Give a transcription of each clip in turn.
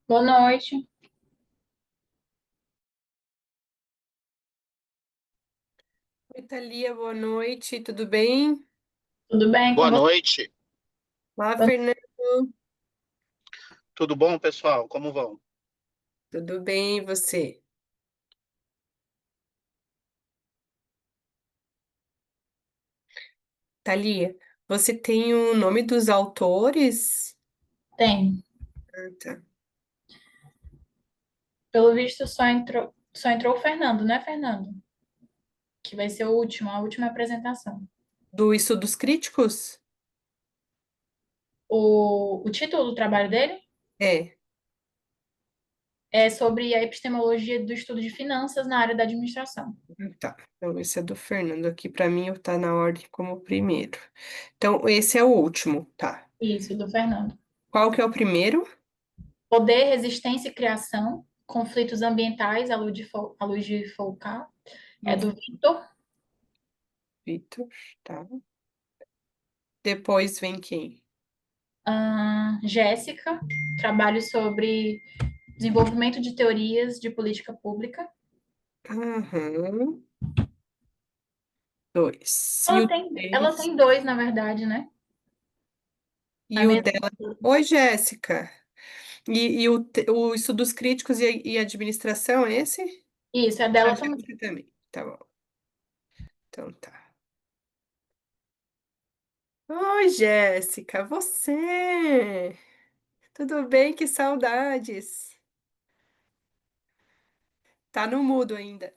Boa noite, Oi, Thalia, boa noite, tudo bem? tudo bem com Boa você? noite, Olá, Fernando, tudo bom, pessoal? Como vão? tudo bem, e você? Thalia, você tem o nome dos autores? Tem. Ah, tá. Pelo visto, só entrou o Fernando, né, Fernando? Que vai ser a última apresentação. Do Estudos Críticos? O título do trabalho dele É, é sobre a epistemologia do estudo de finanças na área da administração. tá. Então, esse é do Fernando aqui, para mim, tá na ordem como primeiro. Então, esse é o último, tá. Isso, do Fernando. Qual que é o primeiro? Poder, resistência e criação, conflitos ambientais, à luz de Foucault. É Hum, do Victor. Vitor, tá. Depois vem quem? Jéssica, trabalho sobre desenvolvimento de teorias de política pública. Aham, dois. E Ela o tem, ela três? tem dois, na verdade, né? Na E o mesma. dela? Oi, Jéssica. O estudos críticos e administração, é esse? Isso, é A dela também. Jéssica também. Tá bom. Então tá. Oi, Jéssica, você! Tudo bem? Que saudades! Tá no mudo ainda.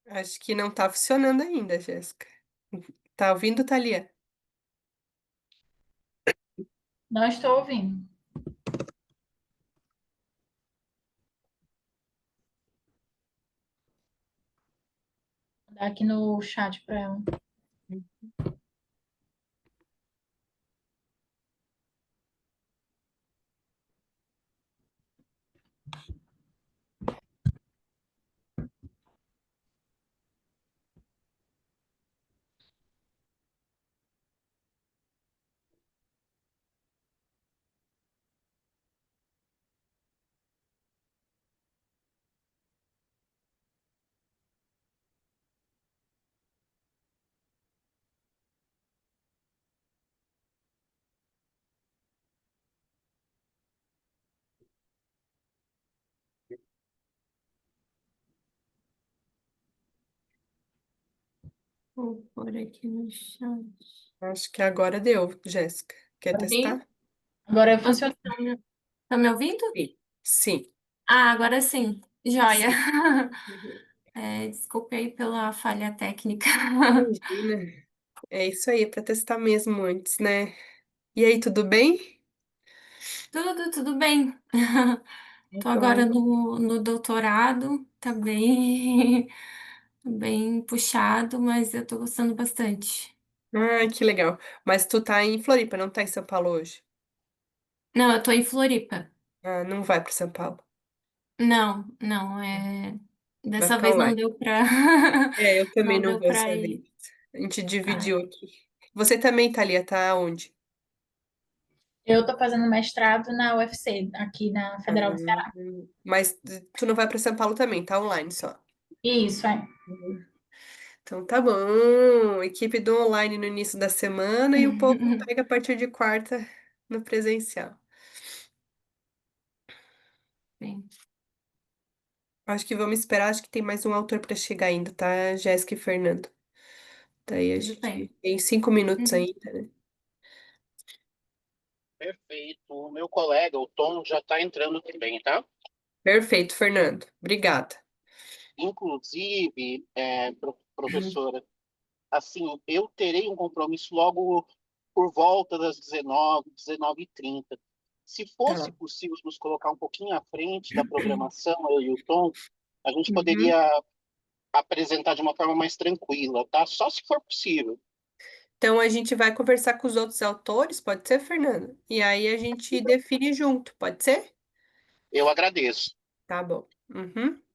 Acho que não tá funcionando ainda, Jéssica. Tá ouvindo, Thalia? Não estou ouvindo. Vou dar aqui no chat para ela. Vou pôr aqui no chat. Acho que agora deu, Jéssica. Quer Sim? testar? Agora Vocês funciona. estão me ouvindo? Sim. Sim. Ah, agora sim. Joia. Sim. Desculpe aí pela falha técnica. Imagina. É isso aí, para testar mesmo antes, né? E aí, tudo bem? Tudo bem. Tô agora Bom. no doutorado, tá bem, bem puxado, mas eu tô gostando bastante. Ah, que legal. Mas tu tá em Floripa, não tá em São Paulo hoje? Não, eu tô em Floripa. Ah, não vai para São Paulo. Não, não, Vai dessa ficar vez não online. deu pra, É, eu também não não deu vou pra essa vez. ir. A gente Ai, dividiu aqui. Você também, Thalia, tá onde? Eu estou fazendo mestrado na UFC, aqui na Ah, Federal do Ceará. mas tu não vai para São Paulo também, tá online só. Isso, é. Uhum. Então tá bom. Equipe do online no início da semana e o povo pega a partir de quarta no presencial. bem, Acho que vamos esperar, acho que tem mais um autor para chegar ainda, tá? Jéssica e Fernando. Daí a tudo gente bem. tem 5 minutos Uhum. ainda, né? Perfeito. O meu colega, o Tom, já está entrando também, tá? Perfeito, Fernando. Obrigada. Inclusive, professora, assim, eu terei um compromisso logo por volta das 19, 19h30. Se fosse Tá. possível nos colocar um pouquinho à frente da programação, eu e o Tom, a gente Uhum. poderia apresentar de uma forma mais tranquila, tá? Só se for possível. Então a gente vai conversar com os outros autores, pode ser, Fernando? E aí a gente define junto, pode ser? Eu agradeço. Tá bom. Uhum.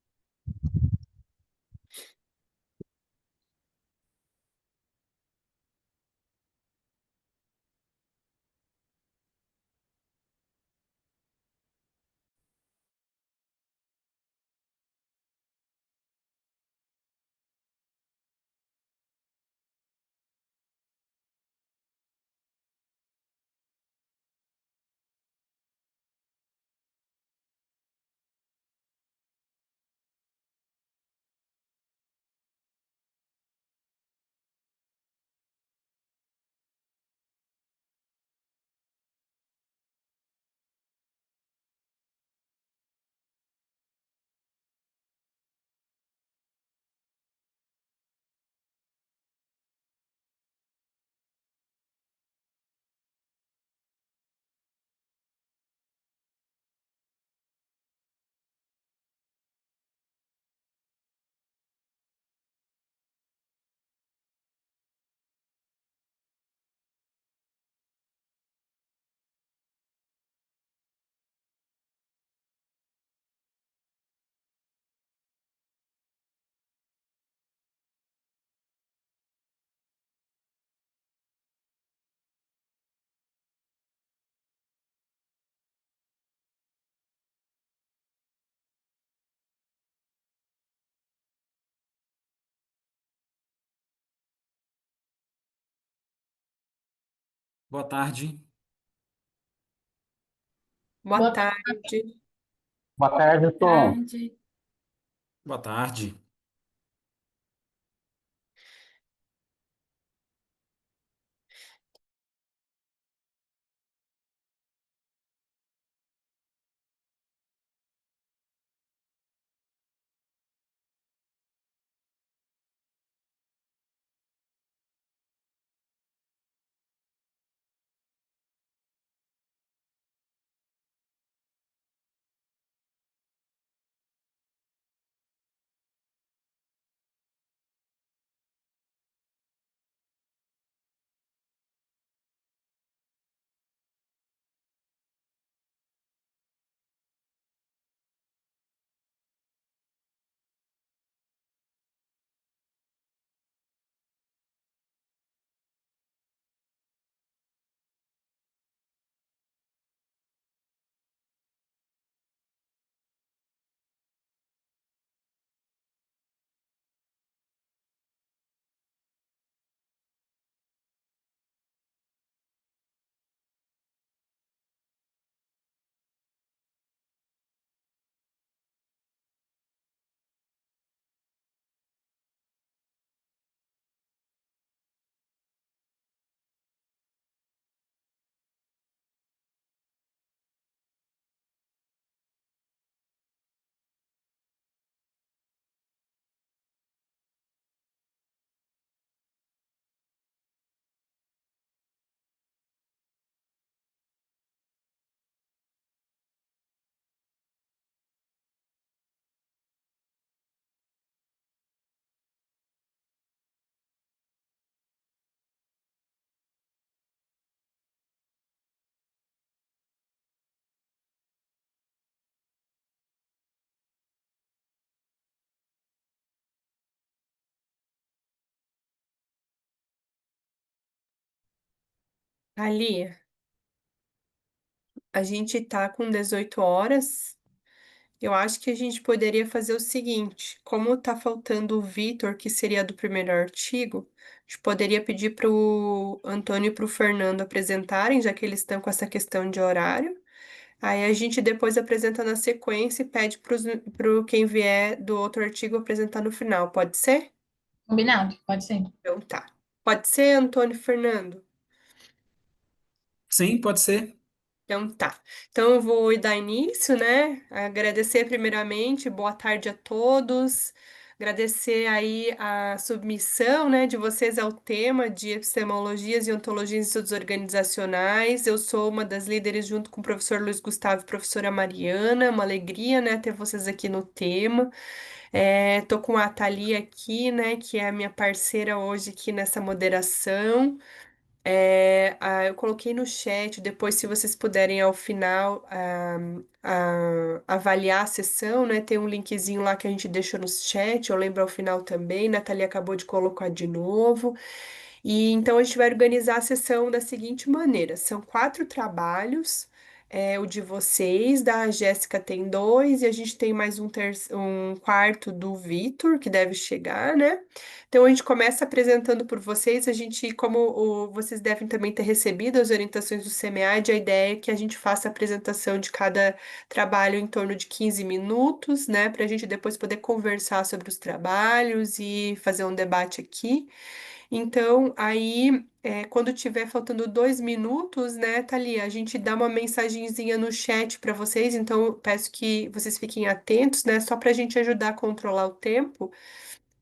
Boa tarde. Boa Boa tarde. Boa tarde, Tom. Tarde. Boa tarde. Ali, a gente tá com 18 horas. Eu acho que a gente poderia fazer o seguinte: como tá faltando o Vitor, que seria do primeiro artigo, a gente poderia pedir pro Antônio e pro Fernando apresentarem, já que eles estão com essa questão de horário. Aí a gente depois apresenta na sequência e pede pro quem vier do outro artigo apresentar no final. Pode ser? Combinado, pode ser. Então tá. Pode ser, Antônio e Fernando? Sim, pode ser. Então tá. Então eu vou dar início, né? Agradecer primeiramente, boa tarde a todos. Agradecer aí a submissão, né, de vocês ao tema de epistemologias e ontologias em estudos organizacionais. Eu sou uma das líderes junto com o professor Luiz Gustavo e professora Mariana. Uma alegria, né, ter vocês aqui no tema. Tô com a Thalia aqui, né, que é a minha parceira hoje aqui nessa moderação. Eu coloquei no chat, depois, se vocês puderem ao final avaliar a sessão, né? Tem um linkzinho lá que a gente deixou no chat, eu lembro ao final também. Nathalie acabou de colocar de novo. E então a gente vai organizar a sessão da seguinte maneira: são 4 trabalhos. O de vocês, da Jéssica tem 2, e a gente tem mais um quarto do Vitor, que deve chegar, né? Então a gente começa apresentando por vocês. A gente, vocês devem também ter recebido as orientações do SEMEAD, a ideia é que a gente faça a apresentação de cada trabalho em torno de 15 minutos, né? Para a gente depois poder conversar sobre os trabalhos e fazer um debate aqui. Então, aí, quando tiver faltando 2 minutos, né, Thalia, a gente dá uma mensagenzinha no chat para vocês. Então, eu peço que vocês fiquem atentos, né, só para a gente ajudar a controlar o tempo,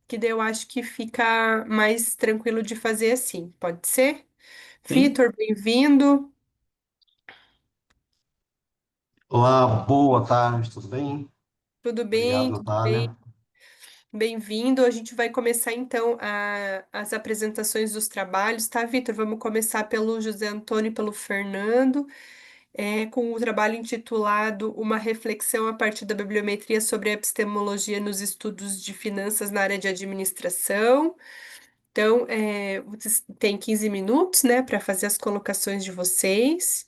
que daí eu acho que fica mais tranquilo de fazer assim. Pode ser? Sim? Vitor, bem-vindo. Olá, boa tarde, tudo bem? Tudo Obrigado, bem? Tudo bem? Natália. Bem-vindo. A gente vai começar então as apresentações dos trabalhos, tá, Vitor? Vamos começar pelo José Antônio e pelo Fernando. Com o trabalho intitulado Uma reflexão a partir da bibliometria sobre a epistemologia nos estudos de finanças na área de administração. Então, vocês têm 15 minutos, né, para fazer as colocações de vocês,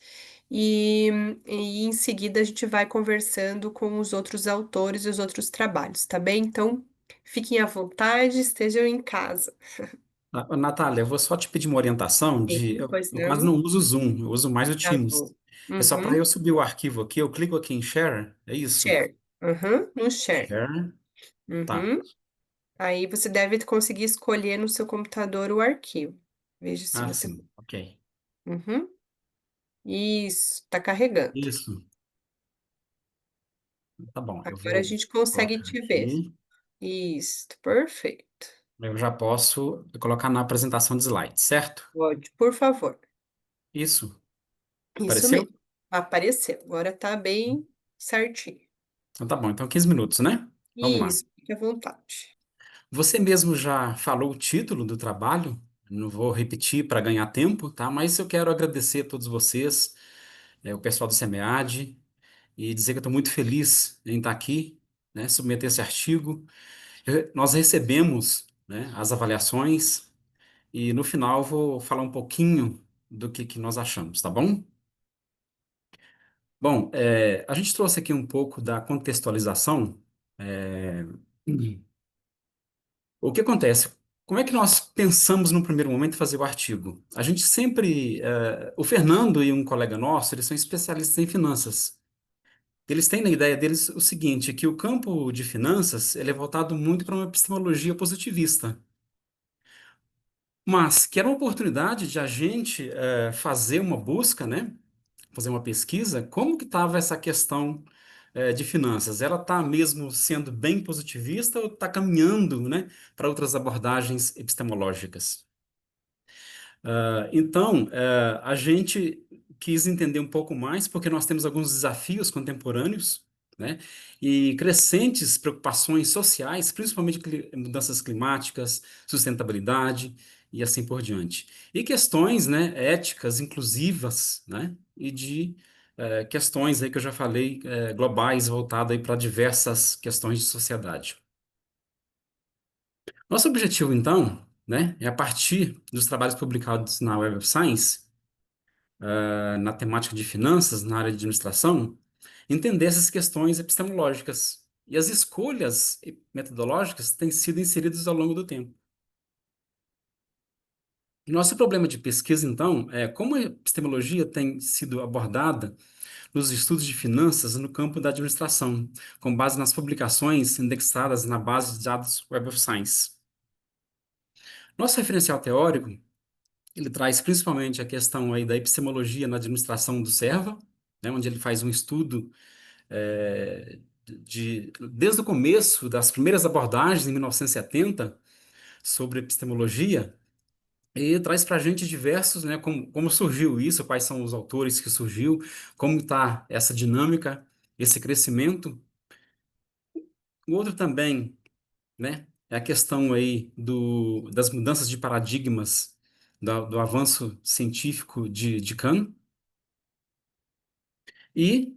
e, e em seguida a gente vai conversando com os outros autores e os outros trabalhos, tá bem? Então, fiquem à vontade, estejam em casa. Natália, eu vou só te pedir uma orientação de. Sim, Eu, pois eu quase não não? uso o Zoom, eu uso mais o Tá Teams. bom. É só para eu Uhum. subir o arquivo aqui, eu clico aqui em Share, é isso? Share. Uhum. No share. Share, tá. Uhum. Aí você deve conseguir escolher no seu computador o arquivo. Veja se Ah, você. sim, ok. Uhum. Isso, tá carregando. Isso, tá bom, eu Agora a vou gente consegue colocar te ver. aqui. Isso, perfeito. Eu já posso colocar na apresentação de slides, certo? Pode, por favor. Isso, Isso apareceu? mesmo. Apareceu. Agora tá bem certinho. Então tá bom, então 15 minutos, né? Vamos lá. Isso, fique à vontade. Você mesmo já falou o título do trabalho, não vou repetir para ganhar tempo, tá? Mas eu quero agradecer a todos vocês, o pessoal do SEMEAD, e dizer que eu estou muito feliz em estar aqui, né, submeter esse artigo. Nós recebemos, né, as avaliações e no final eu vou falar um pouquinho do que nós achamos, tá bom? Bom, a gente trouxe aqui um pouco da contextualização. é, O que acontece? Como é que nós pensamos no primeiro momento em fazer o artigo? A gente sempre, o Fernando e um colega nosso, eles são especialistas em finanças. Eles têm na ideia deles o seguinte, que o campo de finanças ele é voltado muito para uma epistemologia positivista, mas que era uma oportunidade de a gente fazer uma busca, né? Fazer uma pesquisa, como que estava essa questão de finanças? Ela está mesmo sendo bem positivista ou está caminhando, né, para outras abordagens epistemológicas? Então, a gente quis entender um pouco mais, porque nós temos alguns desafios contemporâneos, né, e crescentes preocupações sociais, principalmente mudanças climáticas, sustentabilidade e assim por diante. E questões, né, éticas, inclusivas, né, e de questões aí que eu já falei, globais, voltadas aí para diversas questões de sociedade. Nosso objetivo, então, né, é a partir dos trabalhos publicados na Web of Science, na temática de finanças, na área de administração, entender essas questões epistemológicas. E as escolhas metodológicas têm sido inseridas ao longo do tempo. E nosso problema de pesquisa, então, é como a epistemologia tem sido abordada nos estudos de finanças no campo da administração, com base nas publicações indexadas na base de dados Web of Science. Nosso referencial teórico ele traz principalmente a questão aí da epistemologia na administração do Serva, né, onde ele faz um estudo desde o começo das primeiras abordagens em 1970 sobre epistemologia e traz para a gente diversos, né, como surgiu isso, quais são os autores que surgiu, como está essa dinâmica, esse crescimento. O outro também, né, é a questão aí das mudanças de paradigmas do avanço científico de Kahn e,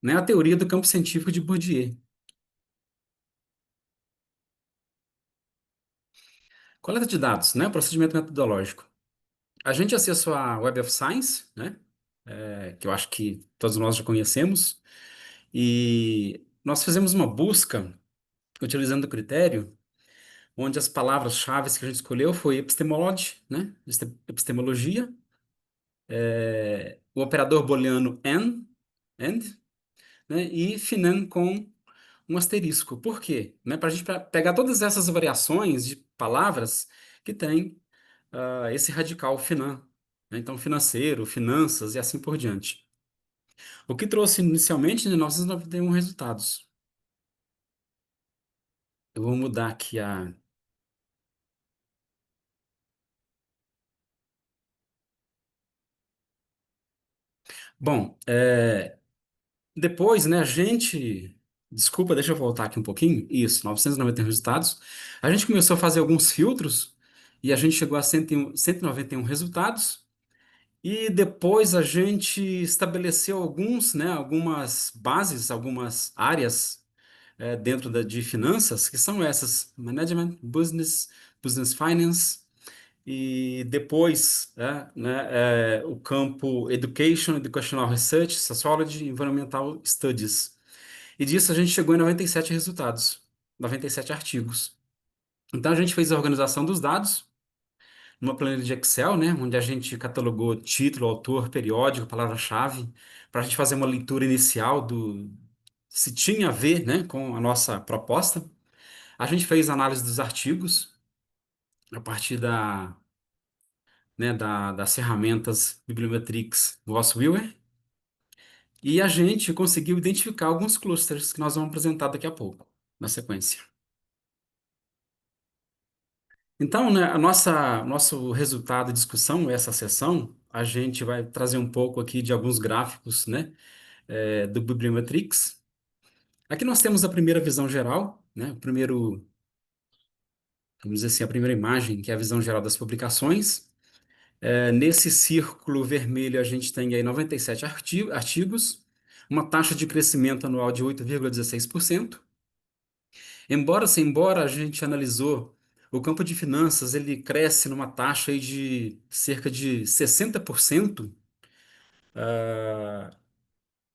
né, a teoria do campo científico de Bourdieu. Coleta de dados, né, procedimento metodológico. A gente acessou a Web of Science, né, que eu acho que todos nós já conhecemos, e nós fizemos uma busca utilizando o critério onde as palavras-chave que a gente escolheu foi epistemology, né, epistemologia, o operador booleano and, né, e finan com um asterisco. Por quê? Né, para a gente pegar todas essas variações de palavras que tem esse radical finan, né? Então, financeiro, finanças e assim por diante. O que trouxe inicialmente de 991 resultados. Eu vou mudar aqui a. Bom, depois, né, a gente. Desculpa, deixa eu voltar aqui um pouquinho. Isso, 991 resultados. A gente começou a fazer alguns filtros e a gente chegou a 101 191 resultados. E depois a gente estabeleceu alguns, né, algumas bases, algumas áreas dentro de finanças, que são essas: Management, Business Finance, e depois o campo Education, Educational Research, Sociology, Environmental Studies. E disso a gente chegou em 97 resultados, 97 artigos. Então a gente fez a organização dos dados numa planilha de Excel, né, onde a gente catalogou título, autor, periódico, palavra-chave, para a gente fazer uma leitura inicial do se tinha a ver, né, com a nossa proposta. A gente fez análise dos artigos a partir das ferramentas Bibliometrix VosWiller, e a gente conseguiu identificar alguns clusters que nós vamos apresentar daqui a pouco, na sequência. Então, né, nosso resultado de discussão, essa sessão, a gente vai trazer um pouco aqui de alguns gráficos, né, do Bibliometrix. Aqui nós temos a primeira visão geral, né, vamos dizer assim, a primeira imagem, que é a visão geral das publicações. Nesse círculo vermelho, a gente tem aí 97 artigos, uma taxa de crescimento anual de 8,16%. Embora a gente analisou o campo de finanças, ele cresce numa taxa aí de cerca de 60%.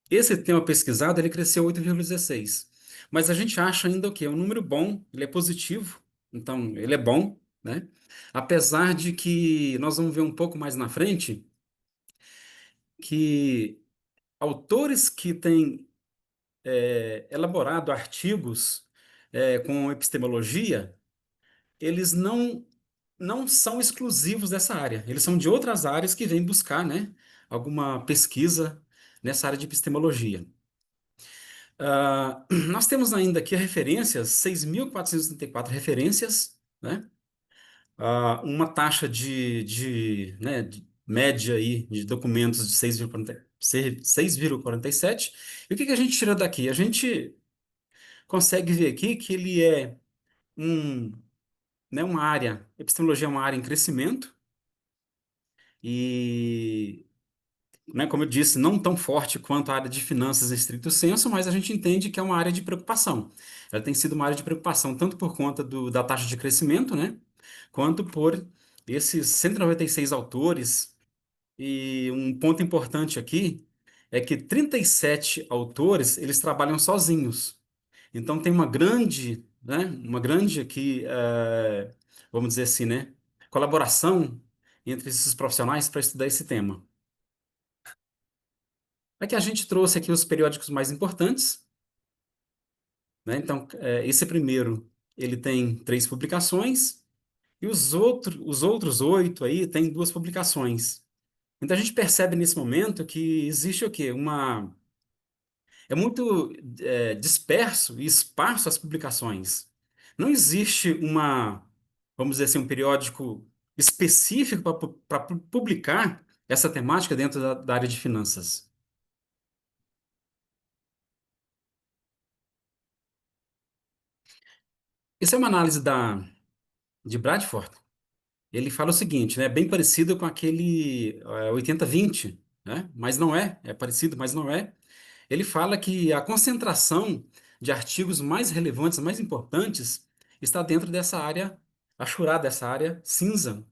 Esse tema pesquisado, ele cresceu 8,16%. Mas a gente acha ainda o quê? É um número bom, ele é positivo, então ele é bom, né? Apesar de que nós vamos ver um pouco mais na frente que autores que têm elaborado artigos com epistemologia, eles não são exclusivos dessa área. Eles são de outras áreas que vêm buscar, né, alguma pesquisa nessa área de epistemologia. Nós temos ainda aqui referências, 6.434 referências, né? Uma taxa de média aí de documentos de 6,47. E o que que a gente tira daqui? A gente consegue ver aqui que ele é um, uma área, epistemologia é uma área em crescimento e, né, como eu disse, não tão forte quanto a área de finanças em estricto senso, mas a gente entende que é uma área de preocupação. Ela tem sido uma área de preocupação tanto por conta da taxa de crescimento, né, quanto por esses 196 autores. E um ponto importante aqui é que 37 autores, eles trabalham sozinhos. Então tem uma grande aqui, vamos dizer assim, né, colaboração entre esses profissionais para estudar esse tema. Aqui a gente trouxe aqui os periódicos mais importantes, né? Então, esse primeiro, ele tem 3 publicações e os outros 8 aí tem 2 publicações. Então a gente percebe nesse momento que existe o quê? É muito disperso e esparso as publicações. Não existe vamos dizer assim, um periódico específico para publicar essa temática dentro da área de finanças. Isso é uma análise de Bradford, ele fala o seguinte, né? Bem parecido com aquele 80-20, né? Mas não é, é parecido, mas não é. Ele fala que a concentração de artigos mais relevantes, mais importantes, está dentro dessa área achurada, dessa área cinza.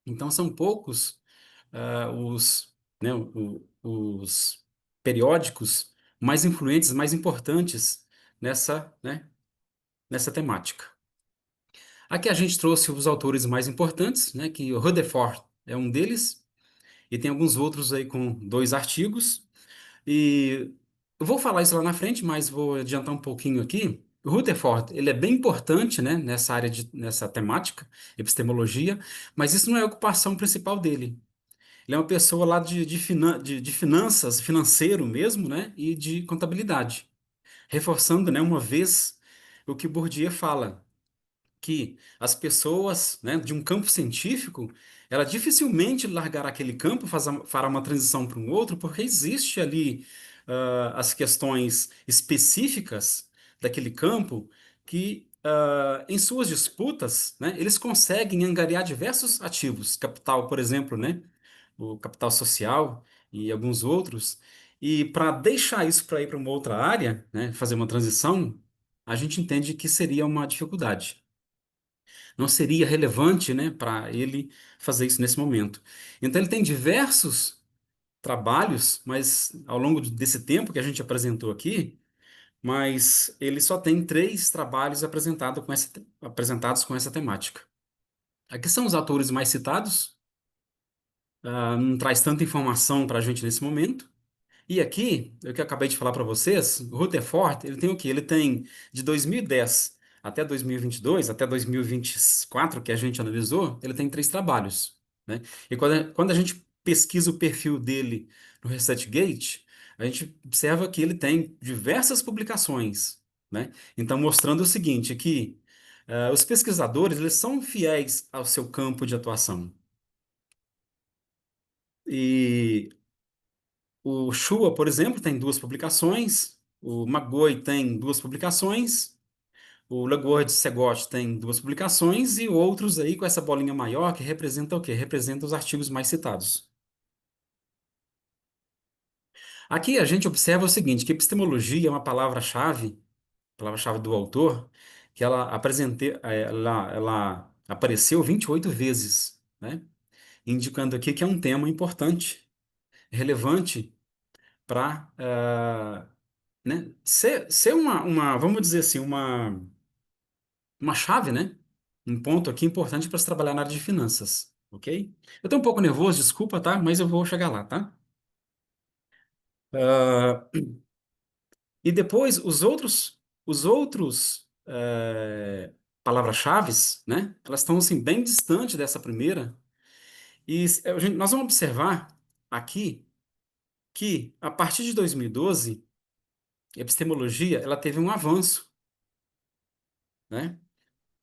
Então são poucos os periódicos mais influentes, mais importantes nessa temática. Aqui a gente trouxe os autores mais importantes, né, que o Rutherford é um deles, e tem alguns outros aí com 2 artigos. E eu vou falar isso lá na frente, mas vou adiantar um pouquinho aqui. O Rutherford, ele é bem importante, né, nessa área nessa temática, epistemologia, mas isso não é a ocupação principal dele. Ele é uma pessoa lá de finanças, financeiro mesmo, né, e de contabilidade. Reforçando, né, uma vez o que Bourdieu fala que as pessoas, né, de um campo científico, ela dificilmente largará aquele campo, fará uma transição para um outro, porque existe ali as questões específicas daquele campo que, em suas disputas, né, eles conseguem angariar diversos ativos, capital, por exemplo, né, o capital social e alguns outros, e para deixar isso para ir para uma outra área, né, fazer uma transição, a gente entende que seria uma dificuldade. Não seria relevante, né, para ele fazer isso nesse momento. Então, ele tem diversos trabalhos, mas ao longo desse tempo que a gente apresentou aqui, mas ele só tem 3 trabalhos apresentados com essa temática. Aqui são os autores mais citados, não traz tanta informação para a gente nesse momento. E aqui, o que eu acabei de falar para vocês, o Rutherford, ele tem o quê? Ele tem de 2010 até 2022, até 2024, que a gente analisou, ele tem 3 trabalhos, né? E quando a gente pesquisa o perfil dele no ResearchGate, a gente observa que ele tem diversas publicações, né? Então, mostrando o seguinte, que os pesquisadores, eles são fiéis ao seu campo de atuação. E o Shua, por exemplo, tem 2 publicações, o McGoey tem 2 publicações, o Lagord-Segot tem 2 publicações e outros aí com essa bolinha maior que representa o quê? Representa os artigos mais citados. Aqui a gente observa o seguinte, que epistemologia é uma palavra-chave do autor, que ela apareceu 28 vezes, né? Indicando aqui que é um tema importante, relevante para né? Ser vamos dizer assim, uma chave, né? Um ponto aqui importante para se trabalhar na área de finanças, ok? Eu estou um pouco nervoso, desculpa, tá? Mas eu vou chegar lá, tá? Ah, e depois, os outros palavras-chaves, né? Elas estão, assim, bem distante dessa primeira. E nós vamos observar aqui que, a partir de 2012, a epistemologia, ela teve um avanço, né?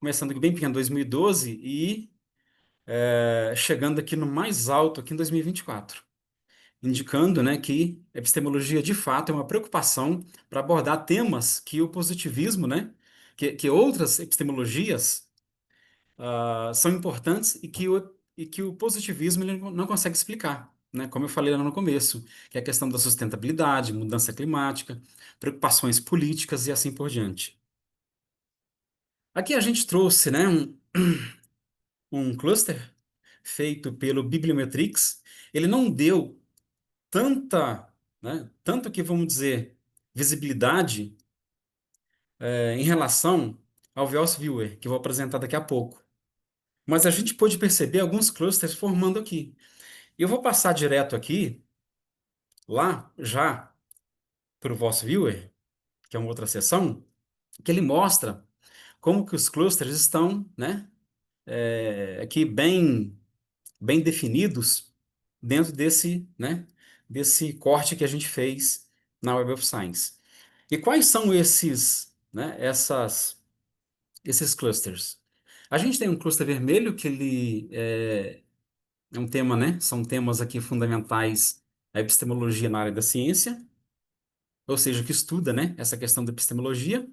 Começando aqui bem pequeno, 2012, e chegando aqui no mais alto aqui em 2024, indicando, né, que a epistemologia de fato é uma preocupação para abordar temas que o positivismo, né, que outras epistemologias são importantes e que o positivismo ele não consegue explicar, né, como eu falei lá no começo, que é a questão da sustentabilidade, mudança climática, preocupações políticas e assim por diante. Aqui a gente trouxe, né, um cluster feito pelo Bibliometrics. Ele não deu tanto que vamos dizer, visibilidade em relação ao Veos Viewer, que eu vou apresentar daqui a pouco. Mas a gente pôde perceber alguns clusters formando aqui. Eu vou passar direto aqui, lá, já, para o Voss Viewer, que é uma outra seção, que ele mostra como que os clusters estão, né, aqui bem definidos dentro desse corte que a gente fez na Web of Science. E quais são esses clusters? A gente tem um cluster vermelho que ele é um tema, né? São temas aqui fundamentais a epistemologia na área da ciência, ou seja, que estuda, né, essa questão da epistemologia.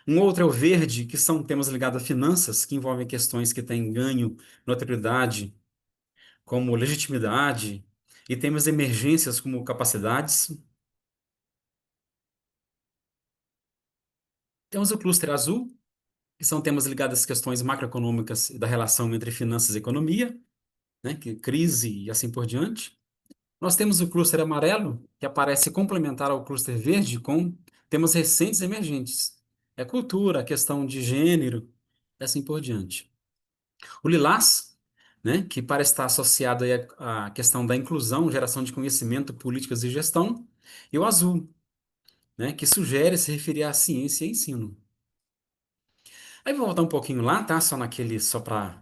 Um outro é o verde, que são temas ligados a finanças, que envolvem questões que têm ganho, notoriedade, como legitimidade, e temas de emergências como capacidades. Temos o cluster azul, que são temas ligados às questões macroeconômicas e da relação entre finanças e economia, né, que crise e assim por diante. Nós temos o cluster amarelo, que aparece complementar ao cluster verde com temas recentes e emergentes. É cultura, a questão de gênero, e assim por diante. O lilás, né, que parece estar associado aí à questão da inclusão, geração de conhecimento, políticas e gestão. E o azul, né, que sugere se referir à ciência e ensino. Aí vou voltar um pouquinho lá, tá? Só para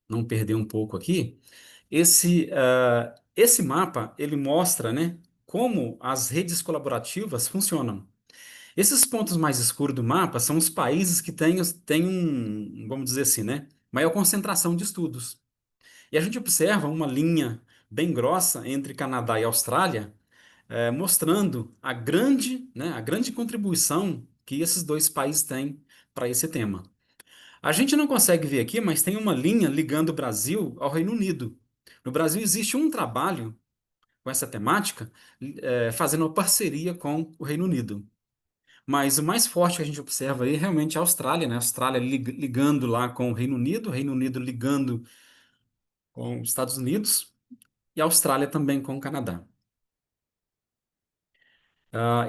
não perder um pouco aqui. Esse mapa, ele mostra, né, como as redes colaborativas funcionam. Esses pontos mais escuros do mapa são os países que têm vamos dizer assim, né, maior concentração de estudos. E a gente observa uma linha bem grossa entre Canadá e Austrália, mostrando a grande contribuição que esses dois países têm para esse tema. A gente não consegue ver aqui, mas tem uma linha ligando o Brasil ao Reino Unido. No Brasil existe um trabalho com essa temática, fazendo uma parceria com o Reino Unido. Mas o mais forte que a gente observa aí realmente é a Austrália, né? A Austrália ligando lá com o Reino Unido ligando com os Estados Unidos e a Austrália também com o Canadá.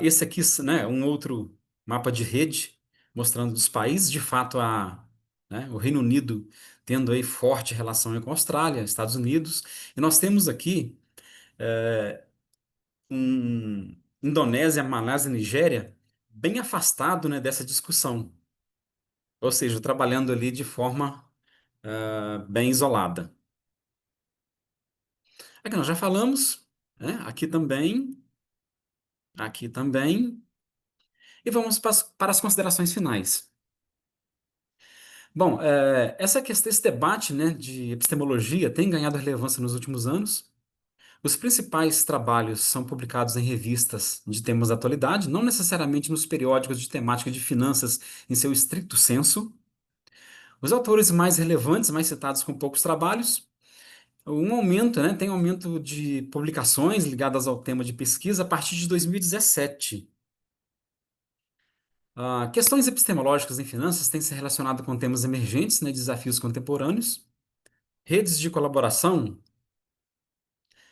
Esse aqui, né, um outro mapa de rede mostrando os países, de fato, né, o Reino Unido tendo aí forte relação aí com a Austrália, Estados Unidos, e nós temos aqui Indonésia, Malásia e Nigéria bem afastado, né, dessa discussão, ou seja, trabalhando ali de forma bem isolada. Aqui nós já falamos, né, aqui também, e vamos para as considerações finais. Bom, esse debate, né, de epistemologia tem ganhado relevância nos últimos anos. Os principais trabalhos são publicados em revistas de temas da atualidade, não necessariamente nos periódicos de temática de finanças em seu estricto senso. Os autores mais relevantes, mais citados com poucos trabalhos, né, tem um aumento de publicações ligadas ao tema de pesquisa a partir de 2017. Questões epistemológicas em finanças têm se relacionado com temas emergentes, né, desafios contemporâneos. Redes de colaboração,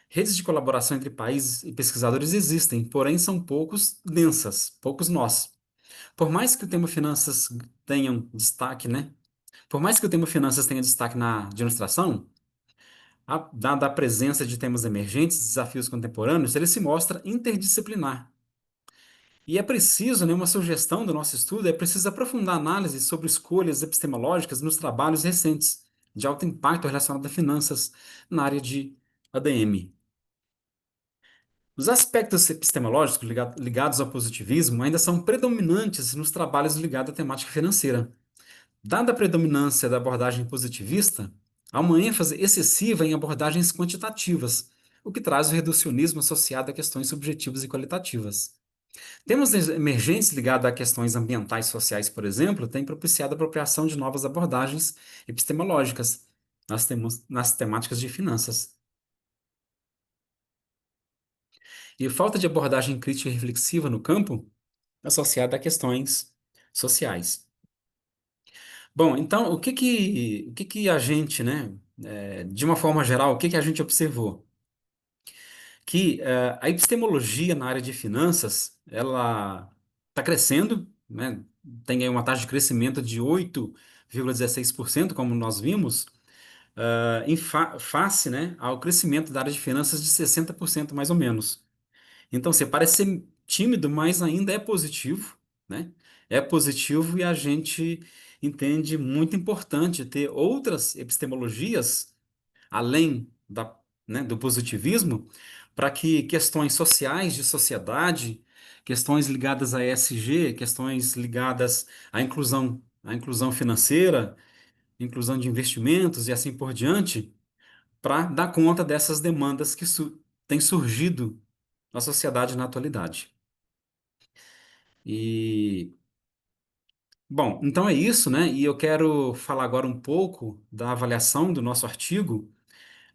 redes de colaboração entre países e pesquisadores existem, porém são poucos densas, poucos nós. Por mais que o tema finanças tenha destaque, né? Por mais que o tema finanças tenha destaque na administração, dada a presença de temas emergentes, desafios contemporâneos, ele se mostra interdisciplinar. E é preciso, né, uma sugestão do nosso estudo, é preciso aprofundar a análise sobre escolhas epistemológicas nos trabalhos recentes, de alto impacto relacionados a finanças na área de ADM. Os aspectos epistemológicos ligados ao positivismo ainda são predominantes nos trabalhos ligados à temática financeira. Dada a predominância da abordagem positivista, há uma ênfase excessiva em abordagens quantitativas, o que traz o reducionismo associado a questões subjetivas e qualitativas. Temas emergentes ligados a questões ambientais e sociais, por exemplo, têm propiciado a apropriação de novas abordagens epistemológicas nas temáticas de finanças. E falta de abordagem crítica e reflexiva no campo associada a questões sociais. Bom, então, o que que a gente, né, de uma forma geral, o que que a gente observou? Que a epistemologia na área de finanças, ela está crescendo, né, tem aí uma taxa de crescimento de 8,16%, como nós vimos, face, né, ao crescimento da área de finanças de 60% mais ou menos. Então, você parece ser tímido, mas ainda é positivo, né? É positivo e a gente entende muito importante ter outras epistemologias além né, do positivismo, para que questões sociais de sociedade, questões ligadas a ESG, questões ligadas à inclusão financeira, inclusão de investimentos e assim por diante, para dar conta dessas demandas que têm surgido na sociedade na atualidade. E Bom, então é isso, né? E eu quero falar agora um pouco da avaliação do nosso artigo.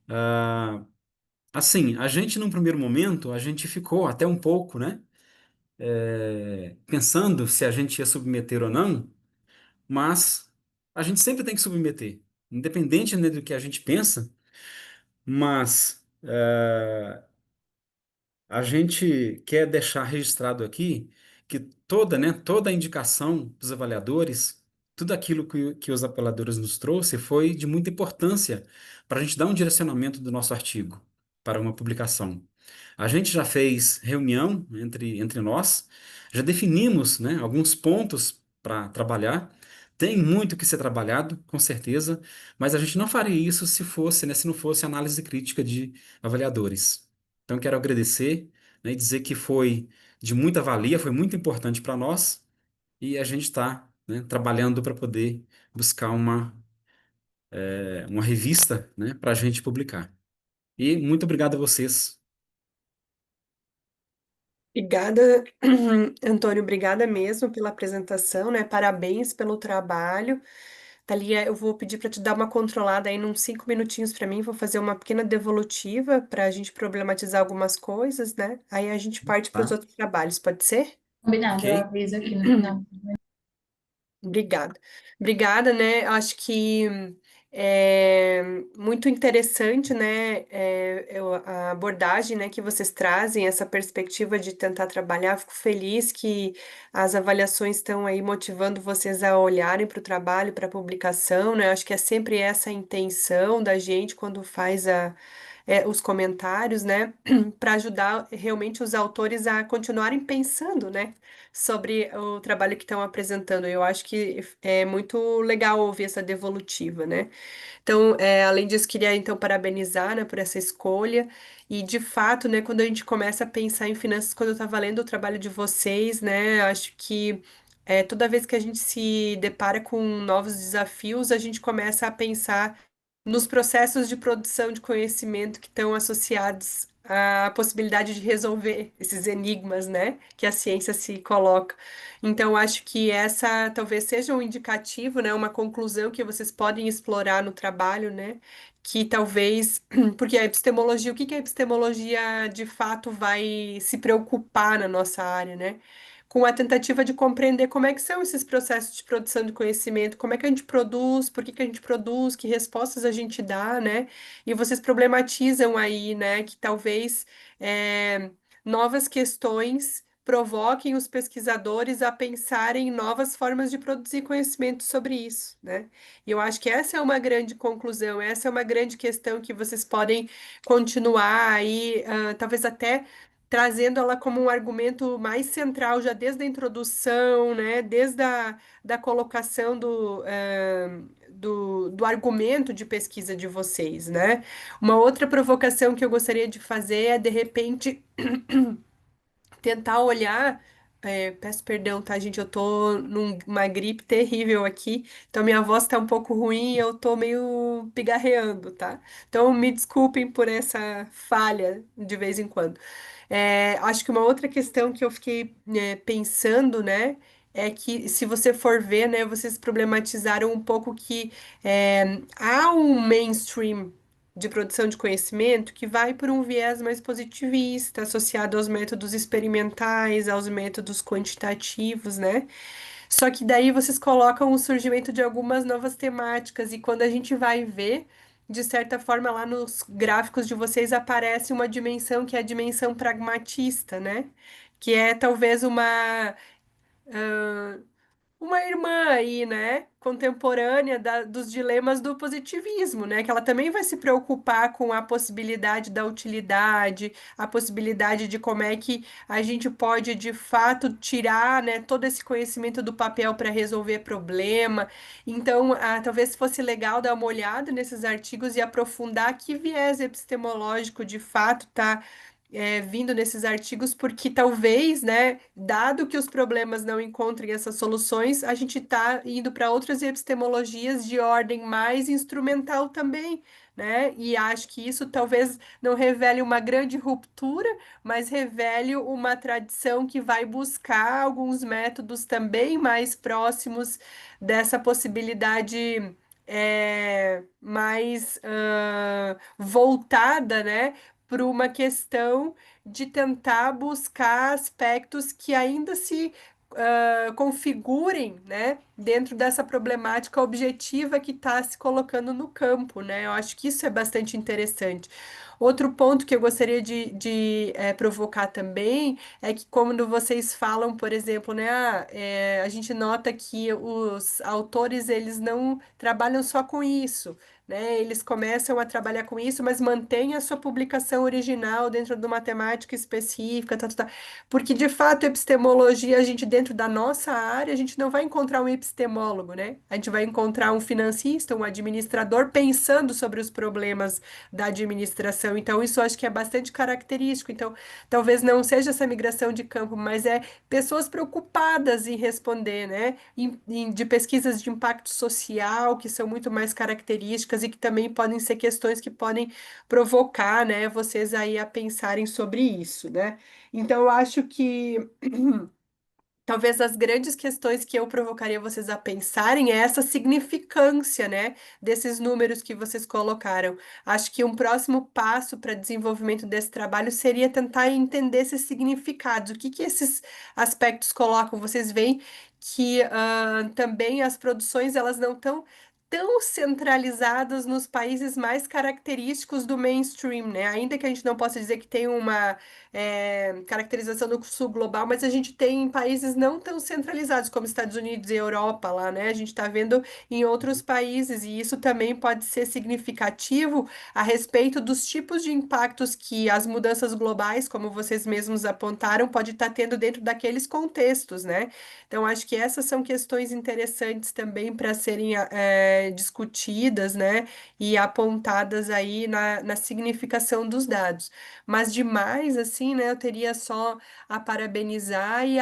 Ah, assim, a gente, num primeiro momento, a gente ficou até um pouco, né? Pensando se a gente ia submeter ou não, mas a gente sempre tem que submeter, independente, né, do que a gente pensa, mas a gente quer deixar registrado aqui que toda a indicação dos avaliadores, tudo aquilo que os avaliadores nos trouxe foi de muita importância para a gente dar um direcionamento do nosso artigo para uma publicação. A gente já fez reunião entre nós, já definimos, né, alguns pontos para trabalhar. Tem muito que ser trabalhado, com certeza, mas a gente não faria isso se fosse, né, se não fosse análise crítica de avaliadores. Então, quero agradecer, né, e dizer que foi de muita valia, foi muito importante para nós e a gente está, né, trabalhando para poder buscar uma revista, né, para a gente publicar. E muito obrigado a vocês. Obrigada, Antônio, obrigada mesmo pela apresentação, né? Parabéns pelo trabalho. Thalia, eu vou pedir para te dar uma controlada aí, uns 5 minutinhos para mim. Vou fazer uma pequena devolutiva para a gente problematizar algumas coisas, né? Aí a gente parte para os Tá? outros trabalhos, pode ser? Combinado, eu Ok? aviso aqui no final. Obrigada. Obrigada, né? Acho que é muito interessante, né? A abordagem, né, que vocês trazem, essa perspectiva de tentar trabalhar. Fico feliz que as avaliações estão aí motivando vocês a olharem para o trabalho, para a publicação, né? Acho que é sempre essa a intenção da gente quando faz os comentários, né? Para ajudar realmente os autores a continuarem pensando, né? Sobre o trabalho que estão apresentando. Eu acho que é muito legal ouvir essa devolutiva, né? Então, além disso, queria então parabenizar, né, por essa escolha. E de fato, né, quando a gente começa a pensar em finanças, quando eu estava lendo o trabalho de vocês, né, acho que toda vez que a gente se depara com novos desafios, a gente começa a pensar nos processos de produção de conhecimento que estão associados à possibilidade de resolver esses enigmas, né, que a ciência se coloca. Então, acho que essa talvez seja um indicativo, né, uma conclusão que vocês podem explorar no trabalho, né, que talvez, porque a epistemologia, o que que a epistemologia de fato vai se preocupar na nossa área, né? Com a tentativa de compreender como é que são esses processos de produção de conhecimento, como é que a gente produz, por que que a gente produz, que respostas a gente dá, né? E vocês problematizam aí, né, que talvez novas questões provoquem os pesquisadores a pensarem em novas formas de produzir conhecimento sobre isso, né? E eu acho que essa é uma grande conclusão, essa é uma grande questão que vocês podem continuar aí, talvez até trazendo ela como um argumento mais central já desde a introdução, né? Desde da colocação do argumento de pesquisa de vocês, né? Uma outra provocação que eu gostaria de fazer é, de repente, tentar olhar. Peço perdão, tá, gente? Eu tô numa gripe terrível aqui, então minha voz tá um pouco ruim e eu tô meio pigarreando, tá? Então me desculpem por essa falha de vez em quando. Acho que uma outra questão que eu fiquei, pensando, né, é que se você for ver, né, vocês problematizaram um pouco que há um mainstream de produção de conhecimento que vai por um viés mais positivista, associado aos métodos experimentais, aos métodos quantitativos, né? Só que daí vocês colocam o surgimento de algumas novas temáticas, e quando a gente vai ver, de certa forma, lá nos gráficos de vocês aparece uma dimensão que é a dimensão pragmatista, né? Que é talvez uma irmã aí, né, contemporânea dos dilemas do positivismo, né, que ela também vai se preocupar com a possibilidade da utilidade, a possibilidade de como é que a gente pode, de fato, tirar, né, todo esse conhecimento do papel para resolver problema. Então, talvez fosse legal dar uma olhada nesses artigos e aprofundar que viés epistemológico, de fato, tá vindo nesses artigos, porque talvez, né, dado que os problemas não encontrem essas soluções, a gente está indo para outras epistemologias de ordem mais instrumental também, né? E acho que isso talvez não revele uma grande ruptura, mas revele uma tradição que vai buscar alguns métodos também mais próximos dessa possibilidade. Mais voltada, né, para uma questão de tentar buscar aspectos que ainda se configurem, né, dentro dessa problemática objetiva que está se colocando no campo, né? Eu acho que isso é bastante interessante. Outro ponto que eu gostaria de provocar também é que quando vocês falam, por exemplo, né, a gente nota que os autores eles não trabalham só com isso, né? Eles começam a trabalhar com isso, mas mantêm a sua publicação original dentro de uma temática específica, porque de fato epistemologia, a gente dentro da nossa área, a gente não vai encontrar um epistemólogo, né? A gente vai encontrar um financista, um administrador pensando sobre os problemas da administração. Então, isso eu acho que é bastante característico. Então, talvez não seja essa migração de campo, mas é pessoas preocupadas em responder, né? De pesquisas de impacto social, que são muito mais características e que também podem ser questões que podem provocar, né, vocês aí a pensarem sobre isso, né? Então, eu acho que talvez as grandes questões que eu provocaria vocês a pensarem é essa significância, né, desses números que vocês colocaram. Acho que um próximo passo para desenvolvimento desse trabalho seria tentar entender esses significados. O que que esses aspectos colocam? Vocês veem que também as produções elas não estão tão centralizadas nos países mais característicos do mainstream, né? Ainda que a gente não possa dizer que tem uma caracterização do sul global, mas a gente tem em países não tão centralizados como Estados Unidos e Europa lá, né? A gente está vendo em outros países e isso também pode ser significativo a respeito dos tipos de impactos que as mudanças globais, como vocês mesmos apontaram, pode estar tendo dentro daqueles contextos, né? Então, acho que essas são questões interessantes também para serem discutidas, né? E apontadas aí na significação dos dados. Mas demais, assim, né? Eu teria só a parabenizar e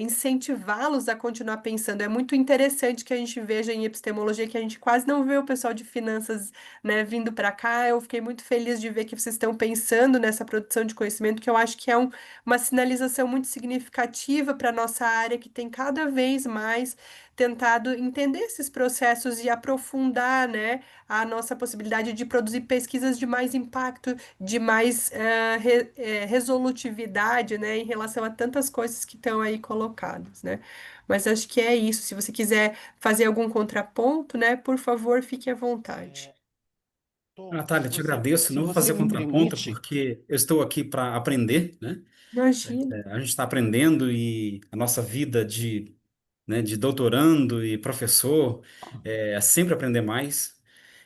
incentivá-los a continuar pensando. É muito interessante que a gente veja em epistemologia que a gente quase não vê o pessoal de finanças, né, vindo para cá. Eu fiquei muito feliz de ver que vocês estão pensando nessa produção de conhecimento, que eu acho que é uma sinalização muito significativa para a nossa área, que tem cada vez mais tentado entender esses processos e aprofundar, né, a nossa possibilidade de produzir pesquisas de mais impacto, de mais resolutividade, né, em relação a tantas coisas que estão aí colocadas, né? Mas acho que é isso. Se você quiser fazer algum contraponto, né, por favor, fique à vontade. Tom, Natália, te agradeço. se Não vou você fazer me contraponto permite, porque eu estou aqui para aprender, né? Imagina. A gente está aprendendo e a nossa vida de, né, de doutorando e professor é sempre aprender mais.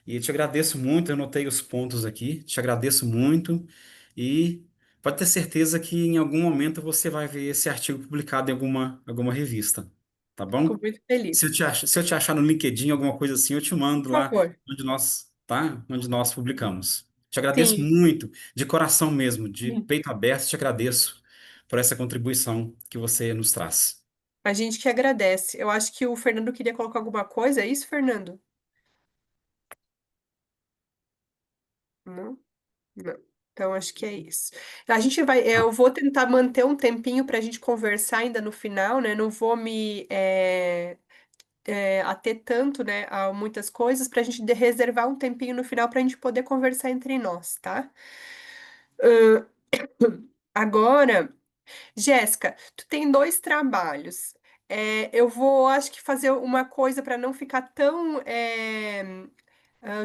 E te agradeço muito, eu anotei os pontos aqui, te agradeço muito e pode ter certeza que em algum momento você vai ver esse artigo publicado em alguma revista, tá Fico bom? muito feliz. Se eu te achar no LinkedIn, alguma coisa assim, eu te Por mando lá favor. onde nós, tá? Onde nós publicamos. Te agradeço Sim. muito, de coração mesmo, de Sim. peito aberto, te agradeço por essa contribuição que você nos traz. A gente que agradece. Eu acho que o Fernando queria colocar alguma coisa. É isso, Fernando? Não? Não. Então, acho que é isso. A gente vai. Eu vou tentar manter um tempinho para a gente conversar ainda no final, né? Não vou me ater tanto, né, a muitas coisas, para a gente reservar um tempinho no final para a gente poder conversar entre nós, tá? Agora. Jéssica, tu tem dois trabalhos. Eu vou, acho que fazer uma coisa para não ficar tão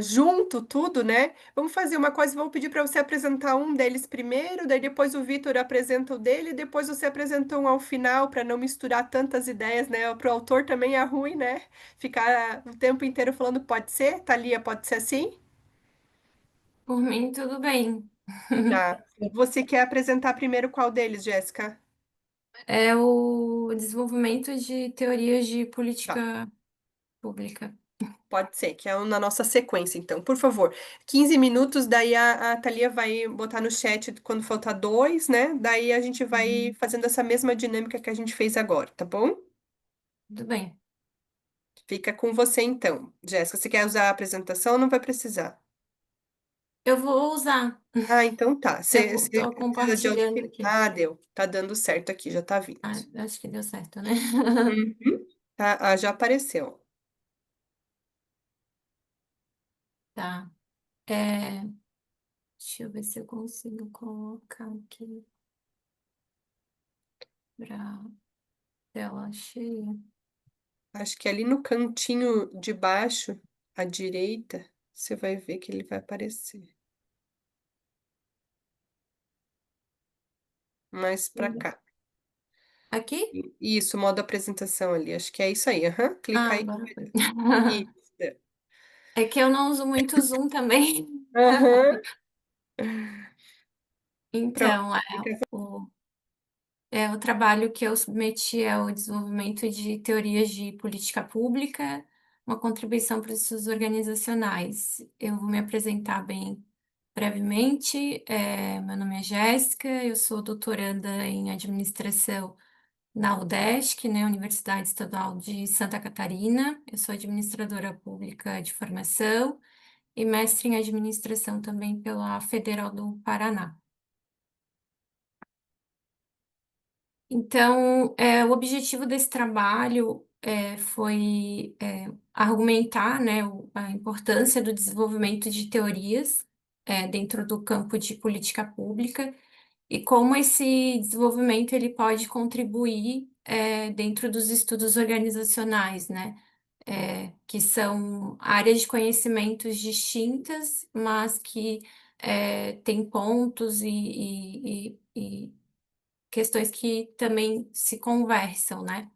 junto tudo, né? Vamos fazer uma coisa, vou pedir para você apresentar um deles primeiro, daí depois o Vitor apresenta o dele, e depois você apresenta um ao final, para não misturar tantas ideias, né? Para o autor também é ruim, né? Ficar o tempo inteiro falando pode ser, Thalia, pode ser assim? Por mim, tudo bem. Tá. Você quer apresentar primeiro qual deles, Jéssica? É o desenvolvimento de teorias de Tá. política pública. Pode ser, que é na nossa sequência, então. Por favor, 15 minutos, daí a Thalia vai botar no chat quando faltar dois, né? Daí a gente vai fazendo essa mesma dinâmica que a gente fez agora, tá bom? Tudo bem. Fica com você, então. Jéssica, você quer usar a apresentação ou não vai precisar? Eu vou usar. Ah, então tá. Você Tô precisa de outro... compartilhando aqui. Ah, deu. Tá dando certo aqui, já tá vindo. Ah, acho que deu certo, né? Uhum. Tá, já apareceu. Tá. É, deixa eu ver se eu consigo colocar aqui para tela cheia. Acho que ali no cantinho de baixo, à direita, você vai ver que ele vai aparecer. Mais pra cá. Aqui? Isso, modo apresentação ali. Acho que é isso aí. Aham. Clica Ah, aí. agora foi. Isso. É que eu não uso muito Zoom também. Aham. Pronto. Então, o, o trabalho que eu submeti é o desenvolvimento de teorias de política pública, uma contribuição para os estudos organizacionais. Eu vou me apresentar bem brevemente. Meu nome é Jéssica, eu sou doutoranda em administração na UDESC, né, Universidade Estadual de Santa Catarina. Eu sou administradora pública de formação e mestre em administração também pela Federal do Paraná. Então, o objetivo desse trabalho foi argumentar, né, a importância do desenvolvimento de teorias dentro do campo de política pública e como esse desenvolvimento ele pode contribuir dentro dos estudos organizacionais, né, que são áreas de conhecimentos distintas, mas que têm pontos e questões que também se conversam, né?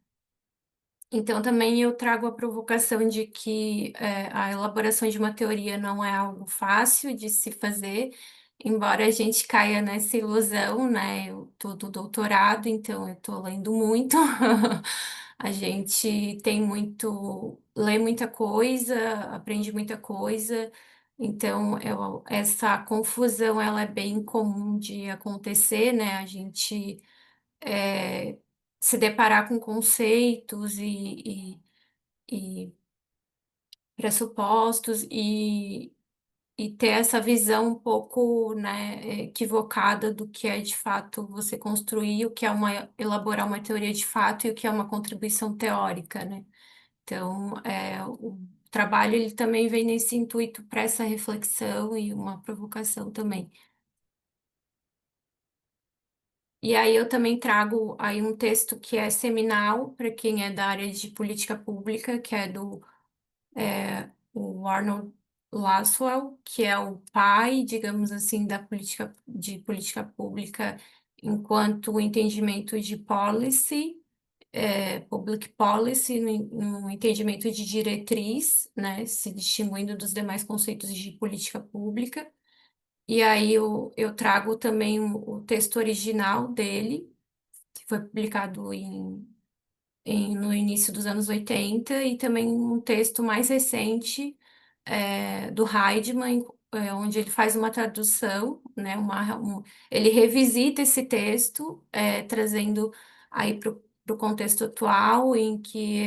Então, também eu trago a provocação de que a elaboração de uma teoria não é algo fácil de se fazer, embora a gente caia nessa ilusão, né? Eu tô do doutorado, então eu tô lendo muito. A gente tem muito, lê muita coisa, aprende muita coisa. Então, essa confusão, ela é bem comum de acontecer, né? A gente é, se deparar com conceitos e pressupostos e ter essa visão um pouco, né, equivocada do que é de fato você construir, o que é elaborar uma teoria de fato e o que é uma contribuição teórica, né? Então, o trabalho ele também vem nesse intuito para essa reflexão e uma provocação também. E aí eu também trago aí um texto que é seminal para quem é da área de política pública, que é do o Arnold Laswell, que é o pai, digamos assim, da política pública enquanto entendimento de policy, public policy, no entendimento de diretriz, né, se distinguindo dos demais conceitos de política pública. E aí eu trago também o texto original dele, que foi publicado no início dos anos 80, e também um texto mais recente do Heidmann, onde ele faz uma tradução, né, ele revisita esse texto, trazendo aí para o contexto atual, em que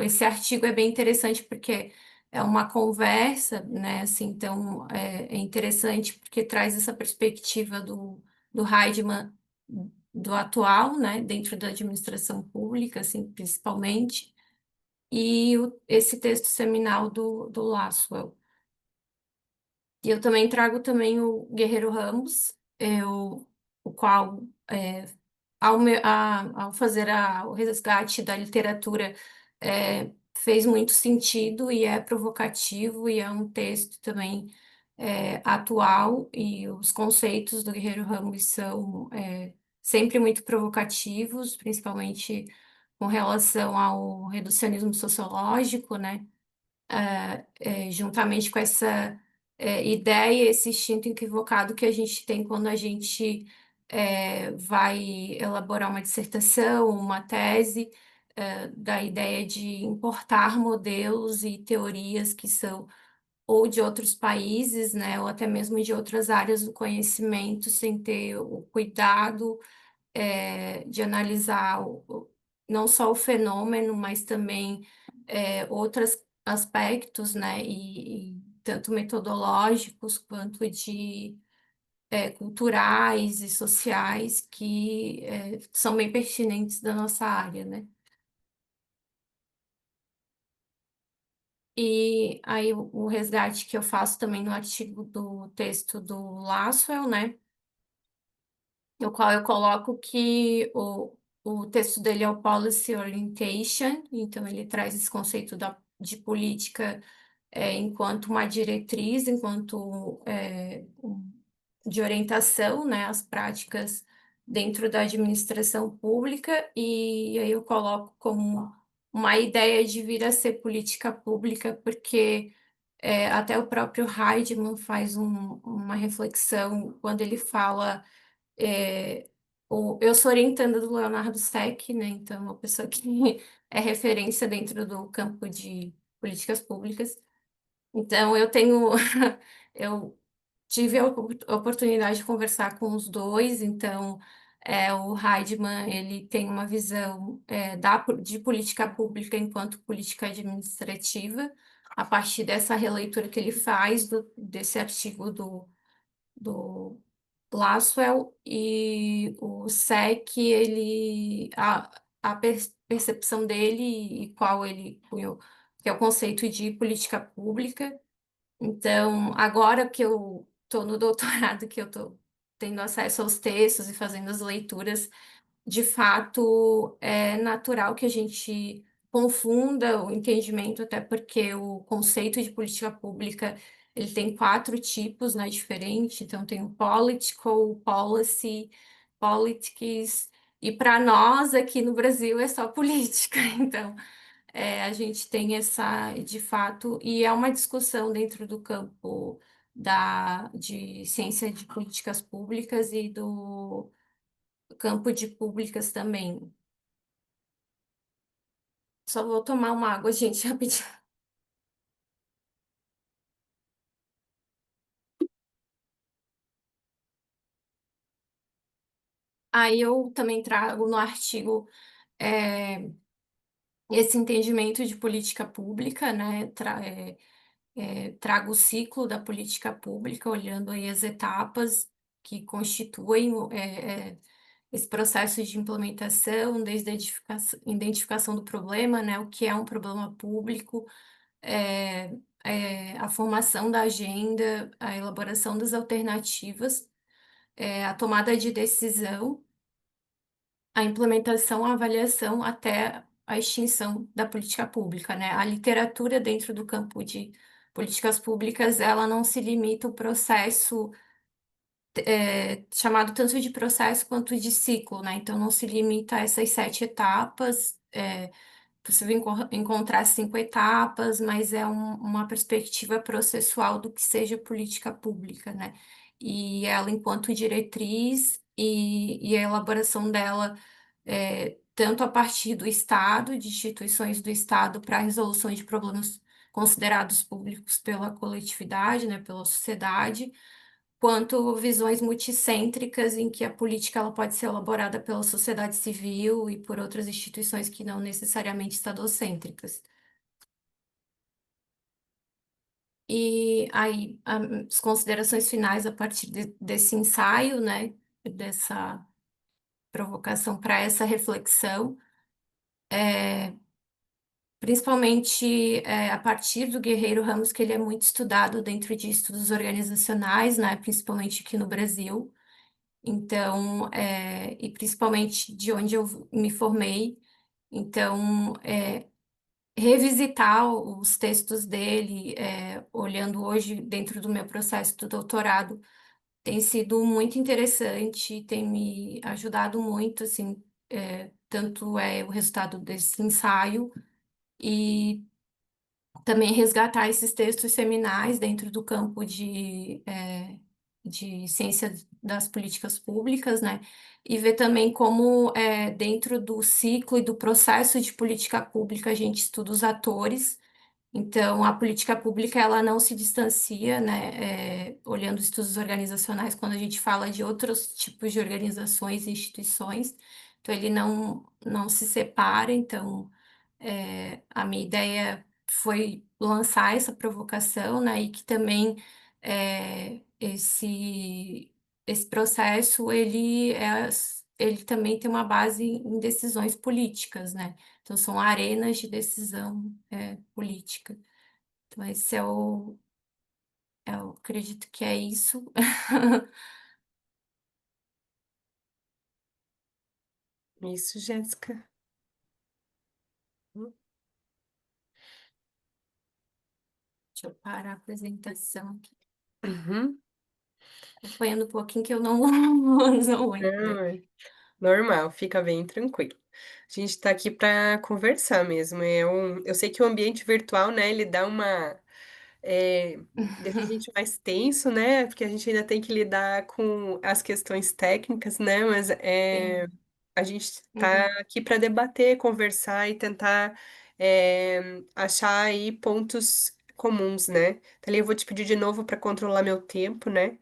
esse artigo é bem interessante porque é uma conversa, né, assim, então é interessante porque traz essa perspectiva do Heidmann do atual, né, dentro da administração pública, assim, principalmente, e esse texto seminal do Laswell. E eu também trago também o Guerreiro Ramos, o qual, ao fazer o resgate da literatura, fez muito sentido e é provocativo, e é um texto também atual, e os conceitos do Guerreiro Ramos são sempre muito provocativos, principalmente com relação ao reducionismo sociológico, né? Juntamente com essa ideia, esse instinto equivocado que a gente tem quando a gente vai elaborar uma dissertação, uma tese, da ideia de importar modelos e teorias que são ou de outros países, né, ou até mesmo de outras áreas do conhecimento, sem ter o cuidado de analisar não só o fenômeno, mas também outros aspectos, né, e tanto metodológicos quanto de culturais e sociais que são bem pertinentes da nossa área, né? E aí o resgate que eu faço também no artigo do texto do Lasswell, né? No qual eu coloco que o texto dele é o Policy Orientation, então ele traz esse conceito de política enquanto uma diretriz, enquanto de orientação, né, às práticas dentro da administração pública, e aí eu coloco como uma ideia de vir a ser política pública, porque até o próprio Heidmann faz uma reflexão quando ele fala eu sou orientanda do Leonardo Steck, né? Então, uma pessoa que é referência dentro do campo de políticas públicas. Então, eu tive a oportunidade de conversar com os dois. Então, o Heidmann, ele tem uma visão de política pública enquanto política administrativa, a partir dessa releitura que ele faz desse artigo do Laswell, e o SEC, a percepção dele e qual ele cunhou, que é o conceito de política pública. Então, agora que eu estou no doutorado, que eu estou tendo acesso aos textos e fazendo as leituras, de fato, é natural que a gente confunda o entendimento, até porque o conceito de política pública ele tem 4 tipos, né, diferentes. Então, tem o political, o policy, politics, e para nós aqui no Brasil é só política. Então, a gente tem essa, de fato, e é uma discussão dentro do campo de ciência de políticas públicas e do campo de públicas também. Só vou tomar uma água, gente, rapidinho. Aí eu também trago no artigo é, esse entendimento de política pública, né? Trago o ciclo da política pública, olhando aí as etapas que constituem esse processo de implementação, desde a identificação do problema, né? O que é um problema público, a formação da agenda, a elaboração das alternativas, a tomada de decisão, a implementação, a avaliação até a extinção da política pública, né? A literatura dentro do campo de políticas públicas, ela não se limita ao processo chamado tanto de processo quanto de ciclo, né? Então, não se limita a essas 7 etapas. É possível encontrar 5 etapas, mas é uma perspectiva processual do que seja política pública, né? E ela, enquanto diretriz, e a elaboração dela, tanto a partir do Estado, de instituições do Estado, para a resolução de problemas considerados públicos pela coletividade, né, pela sociedade, quanto visões multicêntricas em que a política ela pode ser elaborada pela sociedade civil e por outras instituições que não necessariamente estadocêntricas. E aí, as considerações finais a partir desse ensaio, né, dessa provocação para essa reflexão, principalmente a partir do Guerreiro Ramos, que ele é muito estudado dentro de estudos organizacionais, né, principalmente aqui no Brasil. Então, e principalmente de onde eu me formei. Então, revisitar os textos dele, olhando hoje dentro do meu processo do doutorado, tem sido muito interessante, tem me ajudado muito, assim, tanto é o resultado desse ensaio e também resgatar esses textos seminais dentro do campo de ciência das políticas públicas, né? E ver também como, dentro do ciclo e do processo de política pública, a gente estuda os atores. Então, a política pública, ela não se distancia, né? Olhando estudos organizacionais, quando a gente fala de outros tipos de organizações e instituições. Então, ele não se separa. Então, a minha ideia foi lançar essa provocação, né? E que também esse processo ele também tem uma base em decisões políticas, né? Então são arenas de decisão política. Então esse eu acredito que é isso. Isso, Jéssica. Deixa eu parar a apresentação aqui. Uhum. Acompanhando um pouquinho que eu não não muito, né? Não, é normal, fica bem tranquilo. A gente tá aqui para conversar mesmo. Eu sei que o ambiente virtual, né, ele dá é, deixa a gente mais tenso, né? Porque a gente ainda tem que lidar com as questões técnicas, né? Mas Sim. a gente tá Uhum. aqui para debater, conversar e tentar achar aí pontos comuns, né? Então, ali eu vou te pedir de novo para controlar meu tempo, né?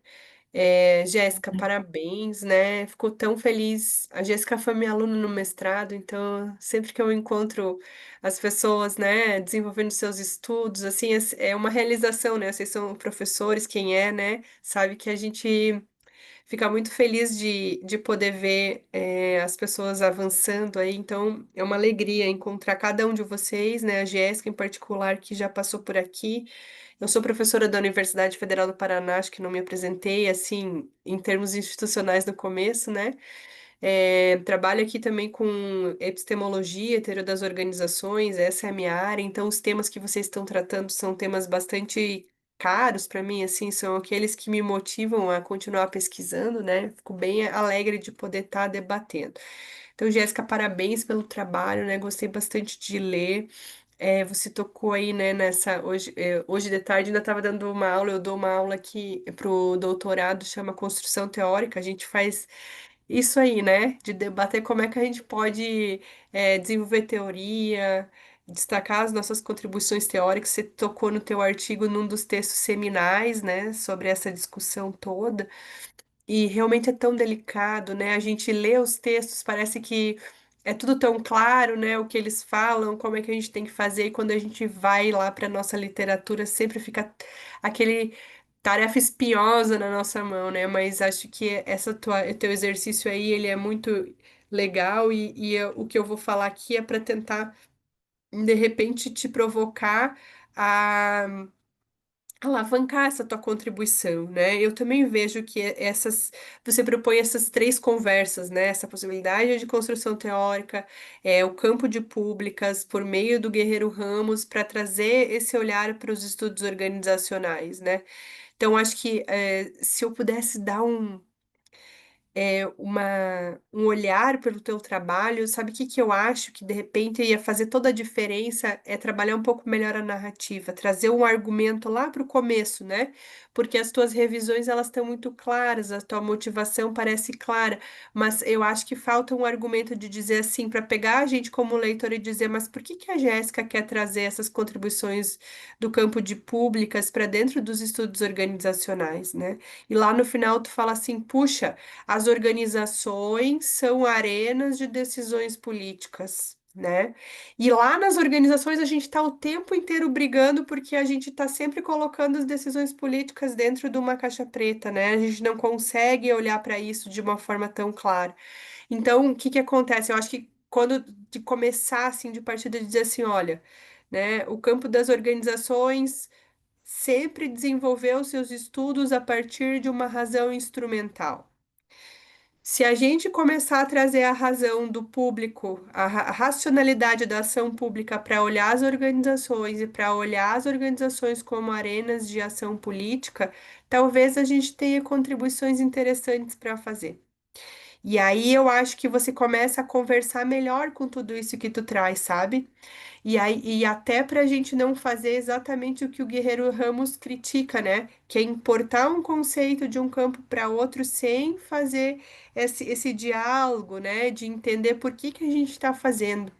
Jéssica, parabéns, né? Fico tão feliz. A Jéssica foi minha aluna no mestrado, então sempre que eu encontro as pessoas, né, desenvolvendo seus estudos, assim, é uma realização, né? Vocês são professores, quem é, né? Sabe que a gente fica muito feliz de poder ver as pessoas avançando aí, então é uma alegria encontrar cada um de vocês, né? A Jéssica em particular, que já passou por aqui. Eu sou professora da Universidade Federal do Paraná, acho que não me apresentei, assim, em termos institucionais no começo, né? Trabalho aqui também com epistemologia, teoria das organizações, essa é a minha área, então os temas que vocês estão tratando são temas bastante caros para mim, assim, são aqueles que me motivam a continuar pesquisando, né? Fico bem alegre de poder estar debatendo. Então, Jéssica, parabéns pelo trabalho, né? Gostei bastante de ler. Você tocou aí, né, hoje de tarde ainda estava dando uma aula, eu dou uma aula aqui pro doutorado, chama Construção Teórica, a gente faz isso aí, né, de debater como é que a gente pode desenvolver teoria, destacar as nossas contribuições teóricas, você tocou no teu artigo num dos textos seminais, né, sobre essa discussão toda, e realmente é tão delicado, né? A gente lê os textos, parece que é tudo tão claro, né? O que eles falam, como é que a gente tem que fazer, e quando a gente vai lá para nossa literatura, sempre fica aquele tarefa espinhosa na nossa mão, né? Mas acho que teu exercício aí, ele é muito legal o que eu vou falar aqui é para tentar, de repente, te provocar a alavancar essa tua contribuição, né? Eu também vejo que você propõe essas três conversas, né? Essa possibilidade de construção teórica, o campo de públicas por meio do Guerreiro Ramos para trazer esse olhar para os estudos organizacionais, né? Então, acho que se eu pudesse dar um olhar pelo teu trabalho, sabe o que que eu acho que de repente ia fazer toda a diferença é trabalhar um pouco melhor a narrativa, trazer um argumento lá para o começo, né? Porque as tuas revisões elas estão muito claras, a tua motivação parece clara, mas eu acho que falta um argumento de dizer assim, para pegar a gente como leitor e dizer, mas por que que a Jéssica quer trazer essas contribuições do campo de públicas para dentro dos estudos organizacionais, né? E lá no final tu fala assim, puxa, as organizações são arenas de decisões políticas, né? E lá nas organizações a gente está o tempo inteiro brigando porque a gente está sempre colocando as decisões políticas dentro de uma caixa preta, né? A gente não consegue olhar para isso de uma forma tão clara. Então, o que que acontece? Eu acho que quando de começar assim de partida de dizer assim, olha, né, o campo das organizações sempre desenvolveu seus estudos a partir de uma razão instrumental. Se a gente começar a trazer a razão do público, a racionalidade da ação pública para olhar as organizações e para olhar as organizações como arenas de ação política, talvez a gente tenha contribuições interessantes para fazer. E aí eu acho que você começa a conversar melhor com tudo isso que tu traz, sabe? E até para a gente não fazer exatamente o que o Guerreiro Ramos critica, né? Que é importar um conceito de um campo para outro sem fazer esse diálogo, né? De entender por que que a gente está fazendo.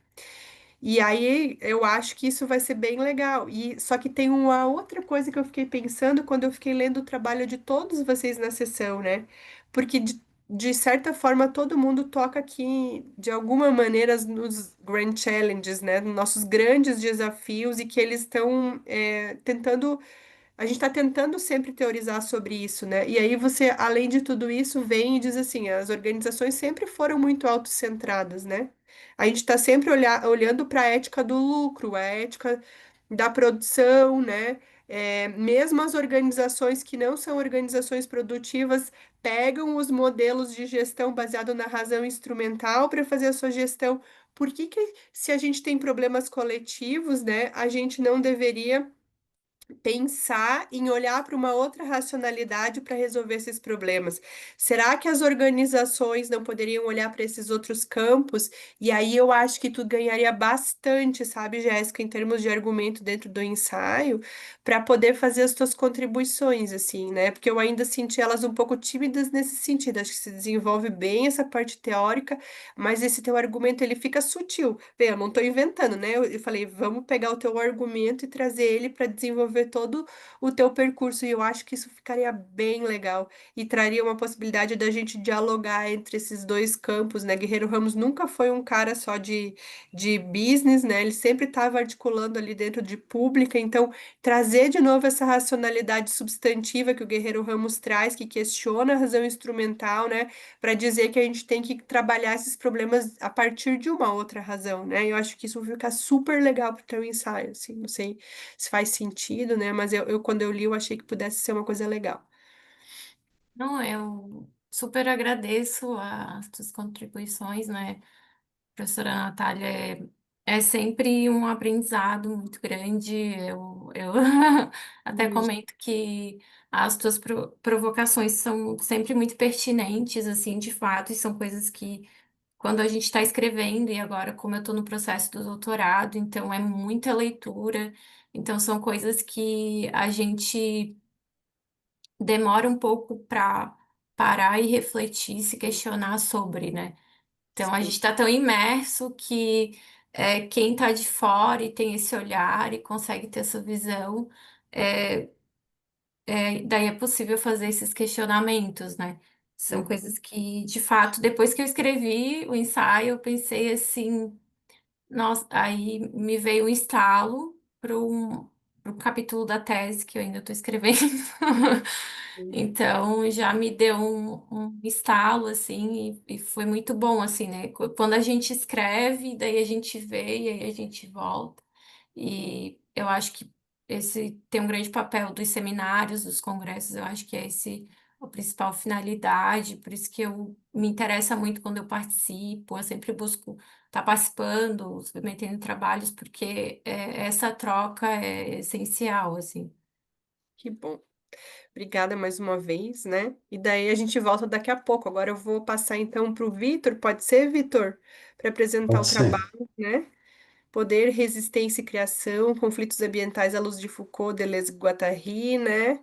E aí eu acho que isso vai ser bem legal. E só que tem uma outra coisa que eu fiquei pensando quando eu fiquei lendo o trabalho de todos vocês na sessão, né? Porque de certa forma todo mundo toca aqui de alguma maneira nos Grand Challenges, né? Nos nossos grandes desafios e que eles estão tentando a gente está tentando sempre teorizar sobre isso, né? E aí você, além de tudo isso, vem e diz assim, as organizações sempre foram muito autocentradas, né? A gente está sempre olhando para a ética do lucro, a ética da produção, né? Mesmo as organizações que não são organizações produtivas pegam os modelos de gestão baseado na razão instrumental para fazer a sua gestão. Por que que, se a gente tem problemas coletivos, né, a gente não deveria pensar em olhar para uma outra racionalidade para resolver esses problemas? Será que as organizações não poderiam olhar para esses outros campos? E aí eu acho que tu ganharia bastante, sabe, Jéssica, em termos de argumento dentro do ensaio, para poder fazer as tuas contribuições, assim, né? Porque eu ainda senti elas um pouco tímidas nesse sentido. Acho que se desenvolve bem essa parte teórica, mas esse teu argumento ele fica sutil. Bem, eu não estou inventando, né? Eu falei, vamos pegar o teu argumento e trazer ele para desenvolver todo o teu percurso. E eu acho que isso ficaria bem legal e traria uma possibilidade da gente dialogar entre esses dois campos, né? Guerreiro Ramos nunca foi um cara só de business, né? Ele sempre estava articulando ali dentro de pública. Então, trazer de novo essa racionalidade substantiva que o Guerreiro Ramos traz, que questiona a razão instrumental, né? Para dizer que a gente tem que trabalhar esses problemas a partir de uma outra razão, né? Eu acho que isso vai ficar super legal para o teu ensaio, assim, não sei se faz sentido, né? Mas quando eu li, eu achei que pudesse ser uma coisa legal. Não, eu super agradeço as tuas contribuições, né? Professora Natália, é sempre um aprendizado muito grande. Eu até Imagina. comento que as tuas provocações são sempre muito pertinentes, assim, de fato, e são coisas que, quando a gente está escrevendo, e agora, como eu estou no processo do doutorado, então é muita leitura, então são coisas que a gente demora um pouco para parar e refletir, se questionar sobre, né? Então, a gente Sim. está tão imerso que quem está de fora e tem esse olhar e consegue ter essa visão, é, daí é possível fazer esses questionamentos, né? São Uhum. coisas que, de fato, depois que eu escrevi o ensaio, eu pensei assim, nossa, aí me veio um estalo para um capítulo da tese que eu ainda estou escrevendo. Então já me deu um estalo assim e foi muito bom assim, né? Quando a gente escreve, daí a gente vê e aí a gente volta. E eu acho que esse tem um grande papel dos seminários, dos congressos, eu acho que é esse a principal finalidade, por isso que eu me interessa muito quando eu participo, eu sempre busco estar participando, submetendo trabalhos, porque essa troca é essencial, assim. Que bom. Obrigada mais uma vez, né? E daí a gente volta daqui a pouco. Agora eu vou passar então para o Vitor. Pode ser, Vitor? Para apresentar o Pode ser. trabalho, né? Poder, resistência e criação, conflitos ambientais à luz de Foucault, Deleuze e Guattari, né?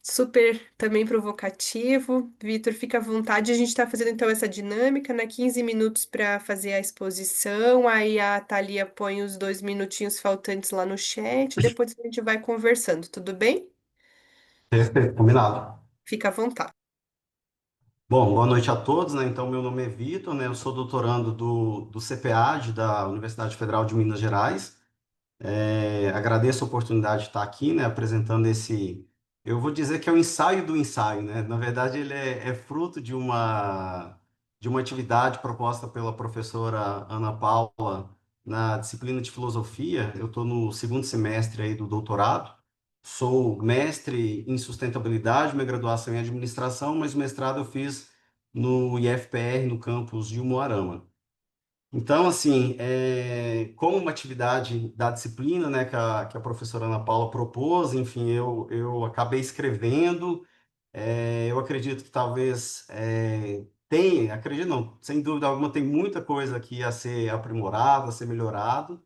Super também provocativo. Vitor, fica à vontade. A gente está fazendo então essa dinâmica, né? 15 minutos para fazer a exposição. Aí a Thalia põe os 2 minutinhos faltantes lá no chat. Depois a gente vai conversando, tudo bem? Perfeito, combinado. Fica à vontade. Bom, boa noite a todos, né? Então, meu nome é Vitor, né? Eu sou doutorando do CPAD, da Universidade Federal de Minas Gerais. Agradeço a oportunidade de estar aqui, né, apresentando esse. Eu vou dizer que é o ensaio do ensaio, né? Na verdade, ele é fruto de uma atividade proposta pela professora Ana Paula na disciplina de filosofia. Eu estou no segundo semestre aí do doutorado. Sou mestre em sustentabilidade, minha graduação em administração, mas o mestrado eu fiz no IFPR, no campus de Umuarama. Então, assim, como uma atividade da disciplina, né, que a professora Ana Paula propôs, enfim, eu acabei escrevendo. Eu acredito que talvez acredito não, sem dúvida alguma, tem muita coisa aqui a ser aprimorada, a ser melhorado.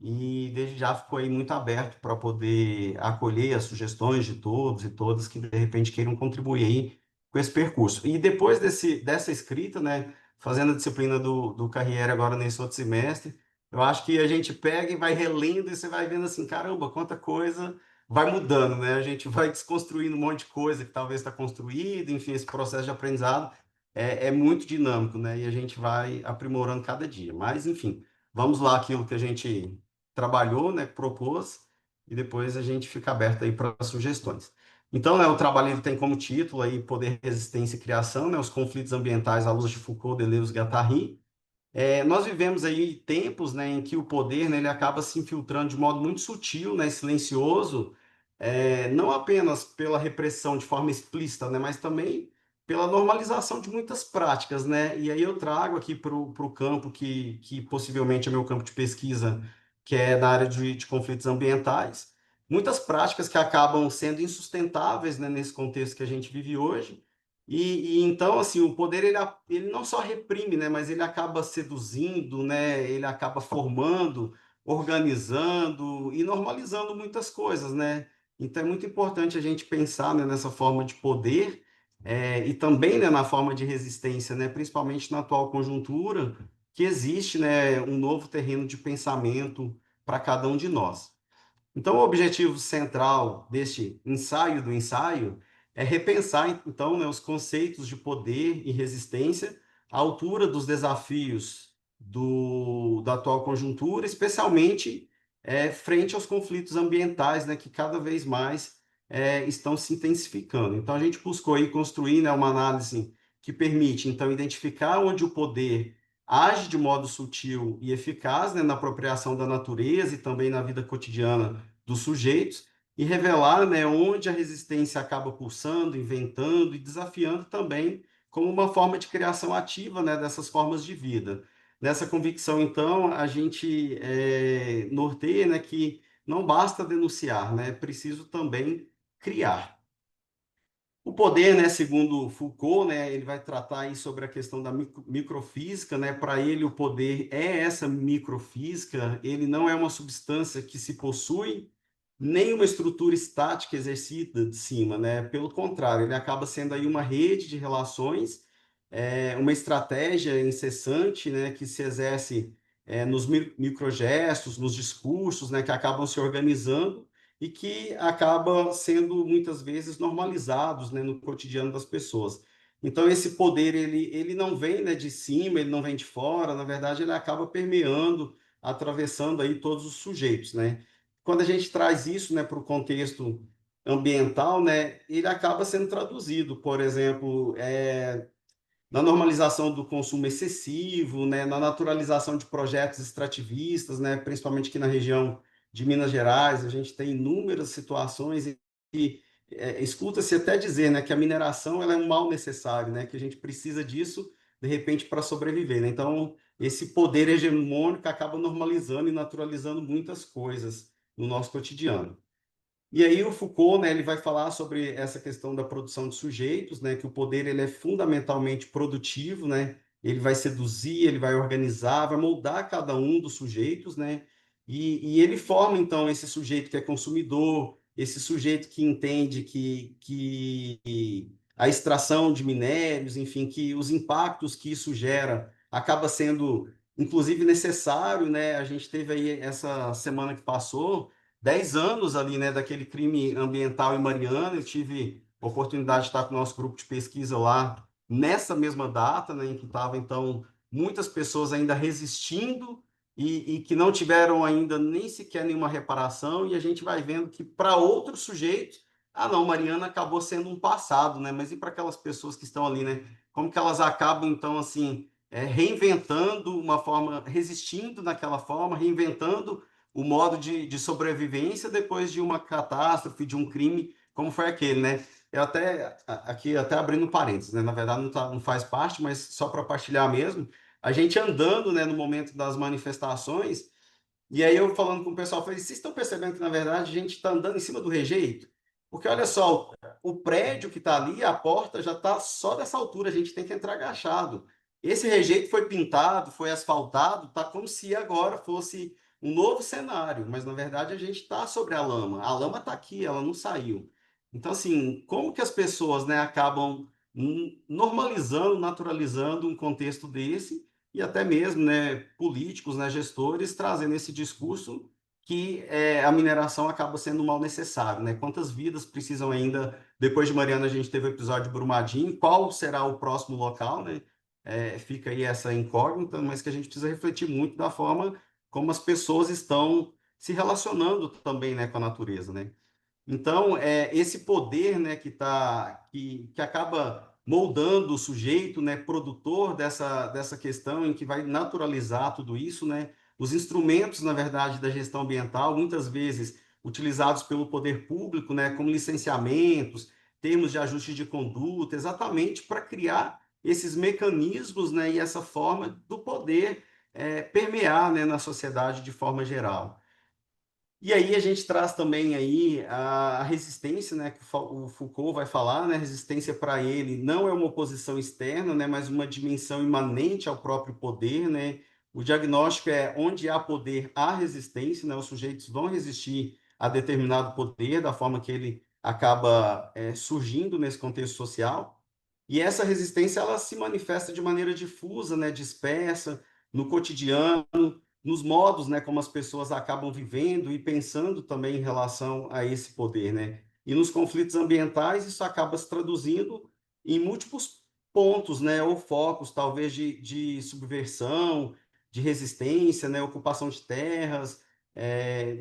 e desde já ficou aí muito aberto para poder acolher as sugestões de todos e todas que de repente queiram contribuir aí com esse percurso. E depois dessa escrita, né, fazendo a disciplina do Carriere agora nesse outro semestre, eu acho que a gente pega e vai relendo e você vai vendo assim, caramba, quanta coisa vai mudando, né? A gente vai desconstruindo um monte de coisa que talvez está construída, enfim, esse processo de aprendizado é muito dinâmico, né? E a gente vai aprimorando cada dia. Mas, enfim, vamos lá aquilo que a gente trabalhou, né, propôs, e depois a gente fica aberto aí para sugestões. Então, né, o trabalho ele tem como título aí Poder, Resistência e Criação, né, os conflitos ambientais à luz de Foucault, Deleuze e Guattari. Nós vivemos aí tempos, né, em que o poder, né, ele acaba se infiltrando de modo muito sutil, né, silencioso, não apenas pela repressão de forma explícita, né, mas também pela normalização de muitas práticas, né? E aí eu trago aqui para o campo que possivelmente é meu campo de pesquisa, que é na área de conflitos ambientais, muitas práticas que acabam sendo insustentáveis, né, nesse contexto que a gente vive hoje, e então, assim, o poder, ele não só reprime, né, mas ele acaba seduzindo, né, ele acaba formando, organizando e normalizando muitas coisas, né? Então, é muito importante a gente pensar, né, nessa forma de poder, e também, né, na forma de resistência, né, principalmente na atual conjuntura, que existe, né, um novo terreno de pensamento para cada um de nós. Então, o objetivo central deste ensaio do ensaio é repensar, então, né, os conceitos de poder e resistência à altura dos desafios da atual conjuntura, especialmente frente aos conflitos ambientais, né, que cada vez mais estão se intensificando. Então, a gente buscou aí construir, né, uma análise que permite, então, identificar onde o poder age de modo sutil e eficaz, né, na apropriação da natureza e também na vida cotidiana dos sujeitos, e revelar, né, onde a resistência acaba pulsando, inventando e desafiando também como uma forma de criação ativa, né, dessas formas de vida. Nessa convicção, então, a gente norteia, né, que não basta denunciar, né, é preciso também criar. O poder, né, segundo Foucault, né, ele vai tratar aí sobre a questão da microfísica, né? Para ele o poder é essa microfísica, ele não é uma substância que se possui, nem uma estrutura estática exercida de cima, né? Pelo contrário, ele acaba sendo aí uma rede de relações, uma estratégia incessante, né, que se exerce nos microgestos, nos discursos, né, que acabam se organizando e que acaba sendo muitas vezes normalizados, né, no cotidiano das pessoas. Então esse poder ele não vem, né, de cima, ele não vem de fora, na verdade ele acaba permeando, atravessando aí todos os sujeitos, né? Quando a gente traz isso, né, para o contexto ambiental, né, ele acaba sendo traduzido, por exemplo, na normalização do consumo excessivo, né, na naturalização de projetos extrativistas, né, principalmente aqui na região de Minas Gerais, a gente tem inúmeras situações e escuta-se até dizer, né, que a mineração ela é um mal necessário, né, que a gente precisa disso, de repente, para sobreviver, né? Então, esse poder hegemônico acaba normalizando e naturalizando muitas coisas no nosso cotidiano. E aí o Foucault, né, ele vai falar sobre essa questão da produção de sujeitos, né, que o poder ele é fundamentalmente produtivo, né, ele vai seduzir, ele vai organizar, vai moldar cada um dos sujeitos, né, e ele forma então esse sujeito que é consumidor, esse sujeito que entende que a extração de minérios, enfim, que os impactos que isso gera acaba sendo inclusive necessário, né, a gente teve aí essa semana que passou 10 anos ali, né, daquele crime ambiental em Mariana. Eu tive a oportunidade de estar com o nosso grupo de pesquisa lá nessa mesma data, né, em que estava, então, muitas pessoas ainda resistindo e que não tiveram ainda nem sequer nenhuma reparação, e a gente vai vendo que para outros sujeitos, não, Mariana acabou sendo um passado, né, mas e para aquelas pessoas que estão ali, né, como que elas acabam, então, assim, reinventando uma forma, resistindo naquela forma, reinventando o modo de sobrevivência depois de uma catástrofe, de um crime, como foi aquele, né? Eu até, aqui, até abrindo parênteses, né? Na verdade, não faz parte, mas só para partilhar mesmo, a gente andando, né, no momento das manifestações, e aí eu falando com o pessoal, falei, vocês estão percebendo que, na verdade, a gente está andando em cima do rejeito? Porque, olha só, o prédio que está ali, a porta já está só dessa altura, a gente tem que entrar agachado. Esse rejeito foi pintado, foi asfaltado, tá como se agora fosse um novo cenário, mas na verdade a gente está sobre a lama está aqui, ela não saiu. Então, assim, como que as pessoas, né, acabam normalizando, naturalizando um contexto desse, e até mesmo, né, políticos, né, gestores, trazendo esse discurso que a mineração acaba sendo um mal necessário, né? Quantas vidas precisam ainda, depois de Mariana a gente teve o episódio de Brumadinho, qual será o próximo local, né? Fica aí essa incógnita, mas que a gente precisa refletir muito da forma como as pessoas estão se relacionando também, né, com a natureza, né? Então, esse poder, né, que acaba moldando o sujeito, né, produtor dessa questão, em que vai naturalizar tudo isso, né? Os instrumentos, na verdade, da gestão ambiental, muitas vezes utilizados pelo poder público, né, como licenciamentos, termos de ajuste de conduta, exatamente para criar esses mecanismos, né, e essa forma do poder permear, né, na sociedade de forma geral. E aí a gente traz também aí a resistência, né, que o Foucault vai falar, né, resistência para ele não é uma oposição externa, né, mas uma dimensão imanente ao próprio poder, né. O diagnóstico é onde há poder, há resistência, né, os sujeitos vão resistir a determinado poder da forma que ele acaba surgindo nesse contexto social. E essa resistência ela se manifesta de maneira difusa, né, dispersa no cotidiano, nos modos, né, como as pessoas acabam vivendo e pensando também em relação a esse poder, né? E nos conflitos ambientais isso acaba se traduzindo em múltiplos pontos, né, ou focos, talvez de subversão, de resistência, né, ocupação de terras,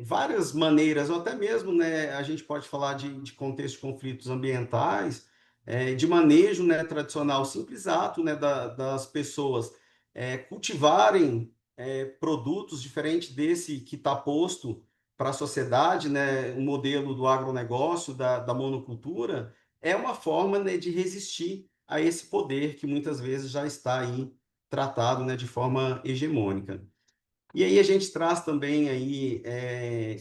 várias maneiras, ou até mesmo, né, a gente pode falar de contexto de conflitos ambientais, de manejo, né, tradicional, simples ato, né, das pessoas cultivarem produtos diferentes desse que está posto para a sociedade, né, o modelo do agronegócio, da monocultura, é uma forma, né, de resistir a esse poder que muitas vezes já está aí tratado, né, de forma hegemônica. E aí a gente traz também aí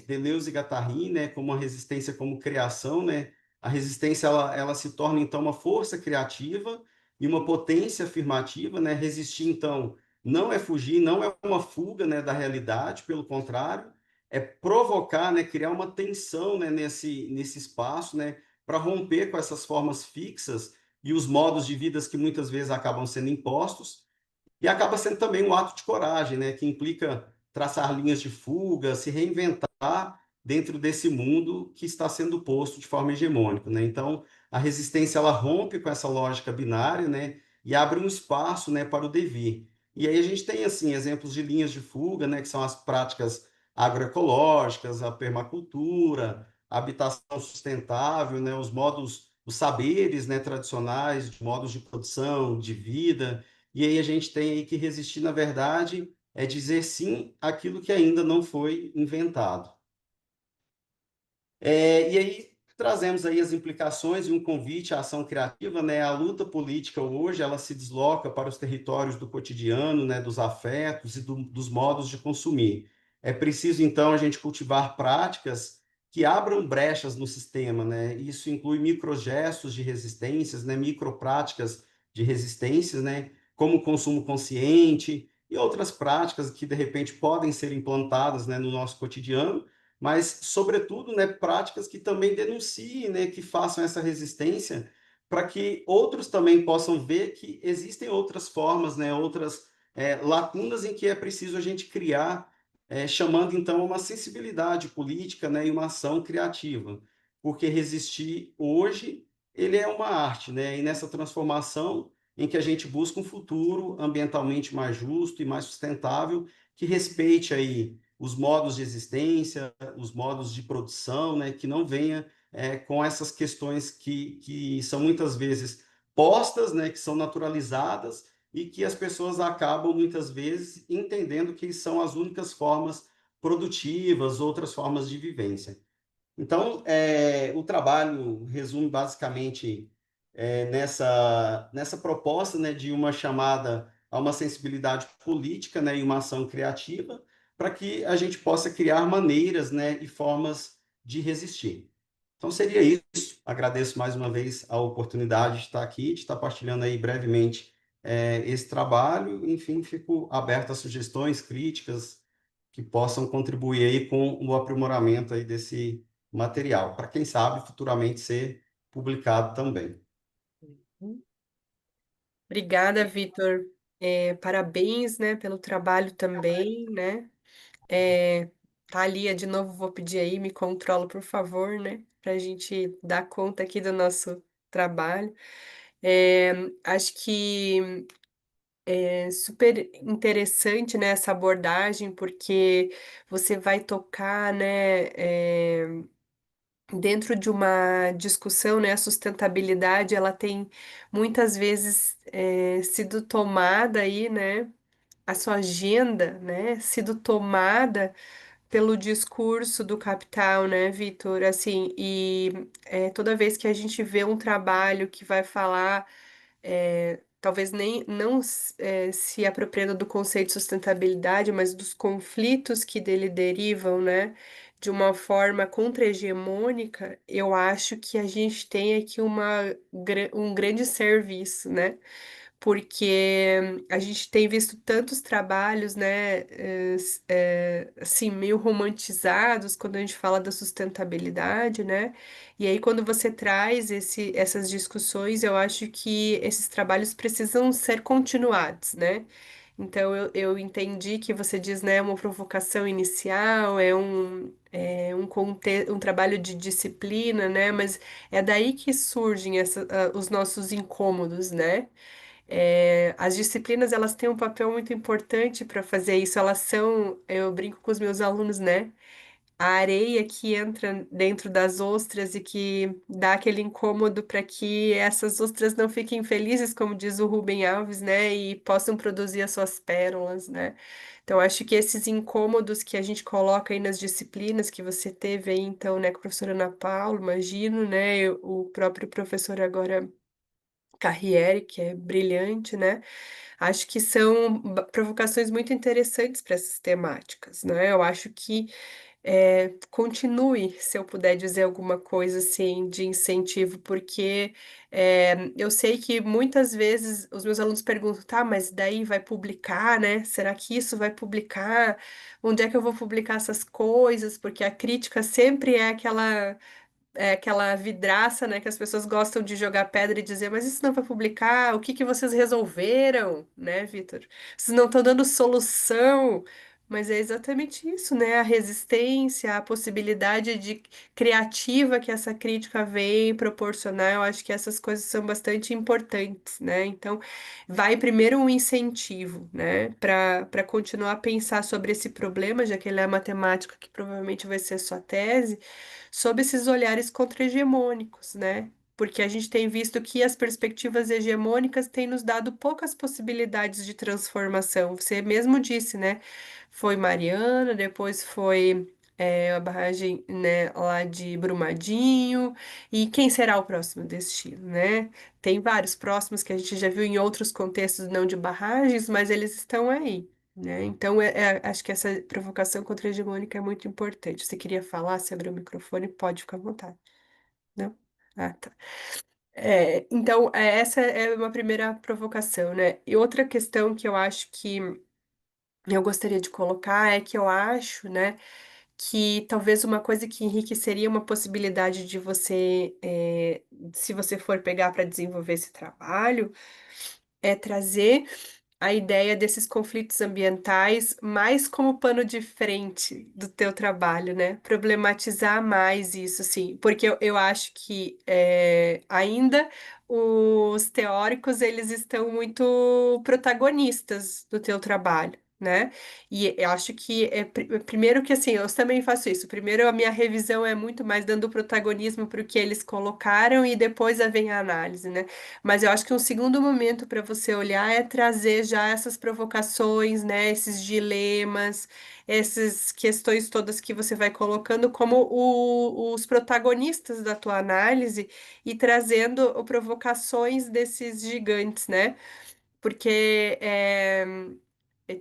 Deleuze e Guattari, né, como uma resistência como criação, né? A resistência ela se torna então uma força criativa e uma potência afirmativa, né? Resistir então não é fugir, não é uma fuga, né, da realidade, pelo contrário, é provocar, né, criar uma tensão, né, nesse espaço, né, para romper com essas formas fixas e os modos de vidas que muitas vezes acabam sendo impostos e acaba sendo também um ato de coragem, né, que implica traçar linhas de fuga, se reinventar dentro desse mundo que está sendo posto de forma hegemônica, né? Então, a resistência ela rompe com essa lógica binária, né, e abre um espaço, né, para o devir. E aí a gente tem assim exemplos de linhas de fuga, né, que são as práticas agroecológicas, a permacultura, a habitação sustentável, né, os saberes, né, tradicionais, de modos de produção, de vida. E aí a gente tem aí que resistir, na verdade, é dizer sim àquilo que ainda não foi inventado. E aí trazemos aí as implicações e um convite à ação criativa, né? A luta política hoje, ela se desloca para os territórios do cotidiano, né? Dos afetos e dos modos de consumir. É preciso, então, a gente cultivar práticas que abram brechas no sistema, né? Isso inclui microgestos de resistências, né? Micropráticas de resistências, né? Como o consumo consciente e outras práticas que, de repente, podem ser implantadas, né, no nosso cotidiano, mas, sobretudo, né, práticas que também denunciem, né, que façam essa resistência, para que outros também possam ver que existem outras formas, né, outras lacunas em que é preciso a gente criar, chamando então uma sensibilidade política, né, e uma ação criativa, porque resistir hoje ele é uma arte, né, e nessa transformação em que a gente busca um futuro ambientalmente mais justo e mais sustentável, que respeite aí os modos de existência, os modos de produção, né, que não venha com essas questões que são muitas vezes postas, né, que são naturalizadas e que as pessoas acabam muitas vezes entendendo que são as únicas formas produtivas, outras formas de vivência. Então, o trabalho resume basicamente nessa proposta, né, de uma chamada a uma sensibilidade política, né, e uma ação criativa, para que a gente possa criar maneiras, né, e formas de resistir. Então, seria isso. Agradeço mais uma vez a oportunidade de estar aqui, de estar partilhando aí brevemente esse trabalho. Enfim, fico aberto a sugestões, críticas, que possam contribuir aí com o aprimoramento aí desse material, para quem sabe futuramente ser publicado também. Obrigada, Vitor. Parabéns, né, pelo trabalho também, né? Thalia, de novo, vou pedir aí, me controla, por favor, né? Para a gente dar conta aqui do nosso trabalho. É, acho que é super interessante, né, essa abordagem, porque você vai tocar, né, dentro de uma discussão, né, a sustentabilidade, ela tem muitas vezes sido tomada aí, né, a sua agenda, né, sido tomada pelo discurso do capital, né, Vitor? Assim, e toda vez que a gente vê um trabalho que vai falar, talvez nem não se apropriando do conceito de sustentabilidade, mas dos conflitos que dele derivam, né, de uma forma contra-hegemônica, eu acho que a gente tem aqui um grande serviço, né? Porque a gente tem visto tantos trabalhos, né, assim, meio romantizados quando a gente fala da sustentabilidade, né? E aí, quando você traz essas discussões, eu acho que esses trabalhos precisam ser continuados, né? Então, eu entendi que você diz, né, uma provocação inicial, um trabalho de disciplina, né? Mas é daí que surgem os nossos incômodos, né? As disciplinas, elas têm um papel muito importante para fazer isso. Eu brinco com os meus alunos, né? A areia que entra dentro das ostras e que dá aquele incômodo para que essas ostras não fiquem felizes, como diz o Rubem Alves, né? E possam produzir as suas pérolas, né? Então, acho que esses incômodos que a gente coloca aí nas disciplinas que você teve aí, então, né, com a professora Ana Paula, imagino, né? O próprio professor agora. Carriere, que é brilhante, né? Acho que são provocações muito interessantes para essas temáticas, né? Eu acho que continue, se eu puder dizer alguma coisa assim de incentivo, porque eu sei que muitas vezes os meus alunos perguntam, tá, mas daí vai publicar, né? Será que isso vai publicar? Onde é que eu vou publicar essas coisas? Porque a crítica sempre é aquela vidraça, né, que as pessoas gostam de jogar pedra e dizer, mas isso não vai publicar? O que que vocês resolveram, né, Vitor? Vocês não estão dando solução. Mas é exatamente isso, né? A resistência, a possibilidade de criativa que essa crítica vem proporcionar, eu acho que essas coisas são bastante importantes, né? Então, vai primeiro um incentivo, né, para continuar a pensar sobre esse problema, já que ele é a matemática que provavelmente vai ser sua tese sob esses olhares contra-hegemônicos, né? Porque a gente tem visto que as perspectivas hegemônicas têm nos dado poucas possibilidades de transformação. Você mesmo disse, né? Foi Mariana, depois foi a barragem, né, lá de Brumadinho, e quem será o próximo destino, né? Tem vários próximos que a gente já viu em outros contextos não de barragens, mas eles estão aí. Né? Então, acho que essa provocação contra-hegemônica é muito importante. Você queria falar, se abrir o microfone, pode ficar à vontade. Não? Ah, tá. Então, essa é uma primeira provocação, né? E outra questão que eu acho que eu gostaria de colocar é que eu acho, né, que talvez uma coisa que enriqueceria uma possibilidade de você, se você for pegar para desenvolver esse trabalho, é trazer a ideia desses conflitos ambientais mais como pano de frente do teu trabalho, né? Problematizar mais isso, sim, porque eu acho que ainda os teóricos eles estão muito protagonistas do teu trabalho. Né? E eu acho que primeiro que assim, eu também faço isso. Primeiro a minha revisão é muito mais dando protagonismo para o que eles colocaram e depois vem a análise, né? Mas eu acho que um segundo momento para você olhar é trazer já essas provocações, né, esses dilemas, essas questões todas que você vai colocando como os protagonistas da tua análise e trazendo provocações desses gigantes, né? Porque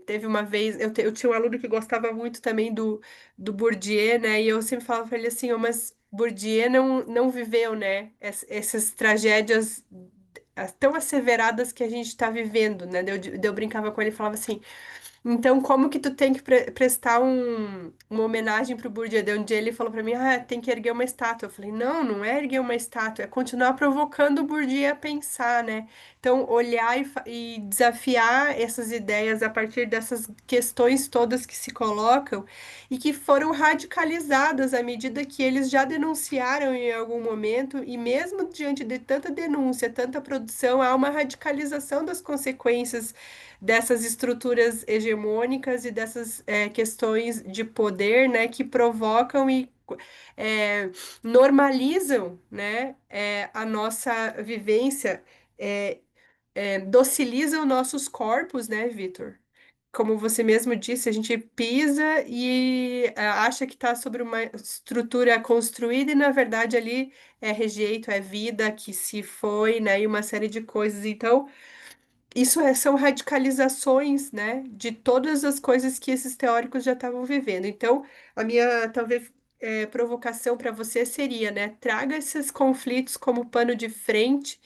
teve uma vez, eu tinha um aluno que gostava muito também do Bourdieu, né? E eu sempre falava para ele assim, "Ô, mas Bourdieu não viveu, né? Essas tragédias tão asseveradas que a gente está vivendo, né? Daí eu brincava com ele e falava assim, Então, como que tu tem que prestar uma homenagem pro Bourdieu? Um dia ele falou pra mim, tem que erguer uma estátua. Eu falei, não, não é erguer uma estátua, é continuar provocando o Bourdieu a pensar, né? Então, olhar e desafiar essas ideias a partir dessas questões todas que se colocam e que foram radicalizadas à medida que eles já denunciaram em algum momento, e mesmo diante de tanta denúncia, tanta produção, há uma radicalização das consequências dessas estruturas hegemônicas e dessas questões de poder, né, que provocam e é, normalizam, né, a nossa vivência, docilizam nossos corpos, né, Vitor? Como você mesmo disse, a gente pisa e acha que está sobre uma estrutura construída e, na verdade, ali é rejeito, é vida que se foi, né, e uma série de coisas. Então, são radicalizações, né, de todas as coisas que esses teóricos já estavam vivendo. Então, a minha, talvez, provocação para você seria, né, traga esses conflitos como pano de frente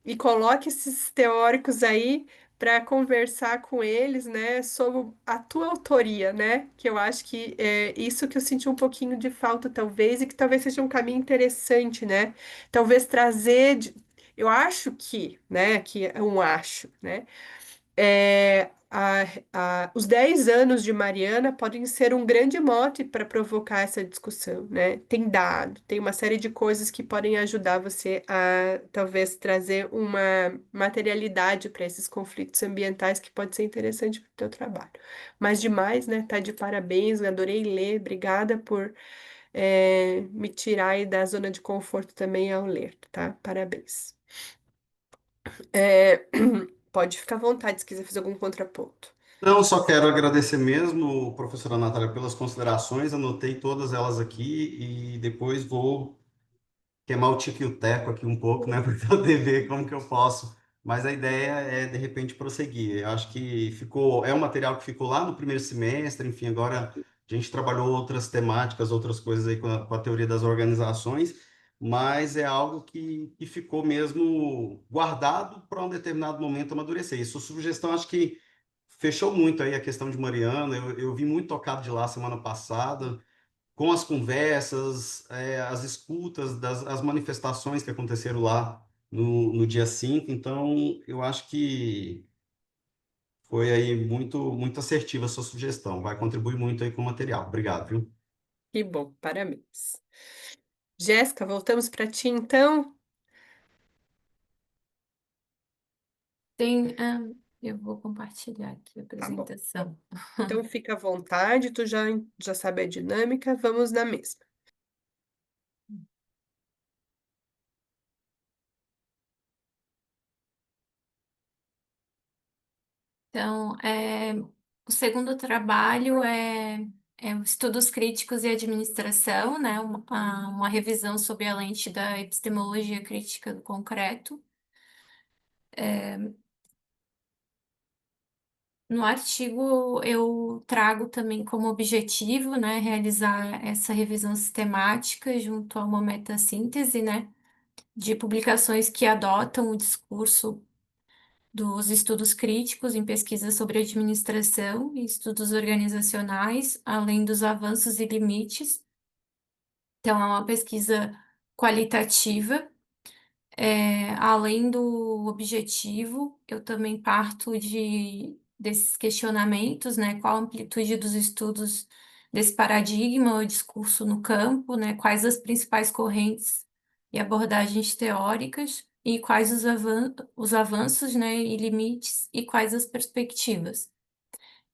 e coloque esses teóricos aí para conversar com eles, né, sobre a tua autoria, né, que eu acho que é isso que eu senti um pouquinho de falta, talvez, e que talvez seja um caminho interessante, né, talvez trazer, eu acho que, né, que é um acho, né, os 10 anos de Mariana podem ser um grande mote para provocar essa discussão, né? Tem dado, tem uma série de coisas que podem ajudar você a talvez trazer uma materialidade para esses conflitos ambientais que pode ser interessante para o teu trabalho. Mas demais, né? Tá de parabéns, adorei ler, obrigada por me tirar aí da zona de conforto também ao ler, tá? Parabéns. É, pode ficar à vontade se quiser fazer algum contraponto. Não, só quero agradecer mesmo, professora Natália, pelas considerações, anotei todas elas aqui e depois vou queimar o tico e o teco aqui um pouco, né, para poder ver como que eu posso. Mas a ideia é, de repente, prosseguir. Eu acho que é um material que ficou lá no primeiro semestre, enfim, agora a gente trabalhou outras temáticas, outras coisas aí com a teoria das organizações, mas é algo que ficou mesmo guardado para um determinado momento amadurecer. E sua sugestão, acho que fechou muito aí a questão de Mariana, eu vi muito tocado de lá semana passada, com as conversas, as escutas as manifestações que aconteceram lá no dia 5. Então eu acho que foi aí muito assertiva a sua sugestão, vai contribuir muito aí com o material. Obrigado, viu? Que bom, parabéns. Jéssica, voltamos para ti então. Eu vou compartilhar aqui a Tá bom. apresentação. Então fica à vontade, tu já sabe a dinâmica, vamos na mesma. Então, o segundo trabalho é o Estudos Críticos e Administração, né? Uma revisão sob a lente da epistemologia crítica do concreto. No artigo, eu trago também como objetivo, né, realizar essa revisão sistemática junto a uma metassíntese, né, de publicações que adotam o discurso dos estudos críticos em pesquisa sobre administração e estudos organizacionais, além dos avanços e limites. Então, é uma pesquisa qualitativa. Além do objetivo, eu também parto desses questionamentos, né? Qual a amplitude dos estudos desse paradigma ou discurso no campo, né? Quais as principais correntes e abordagens teóricas e quais os avanços, né? E limites e quais as perspectivas.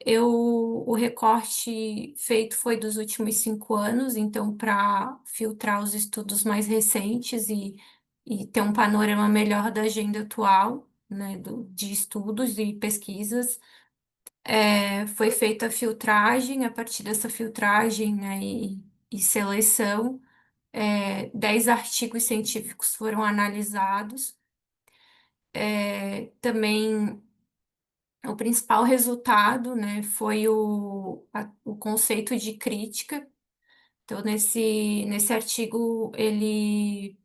O recorte feito foi dos últimos 5 anos, então, para filtrar os estudos mais recentes e ter um panorama melhor da agenda atual, né, de estudos e pesquisas, foi feita a filtragem, a partir dessa filtragem, né, e seleção, 10 artigos científicos foram analisados. Também o principal resultado, né, foi o conceito de crítica. Então, nesse artigo, ele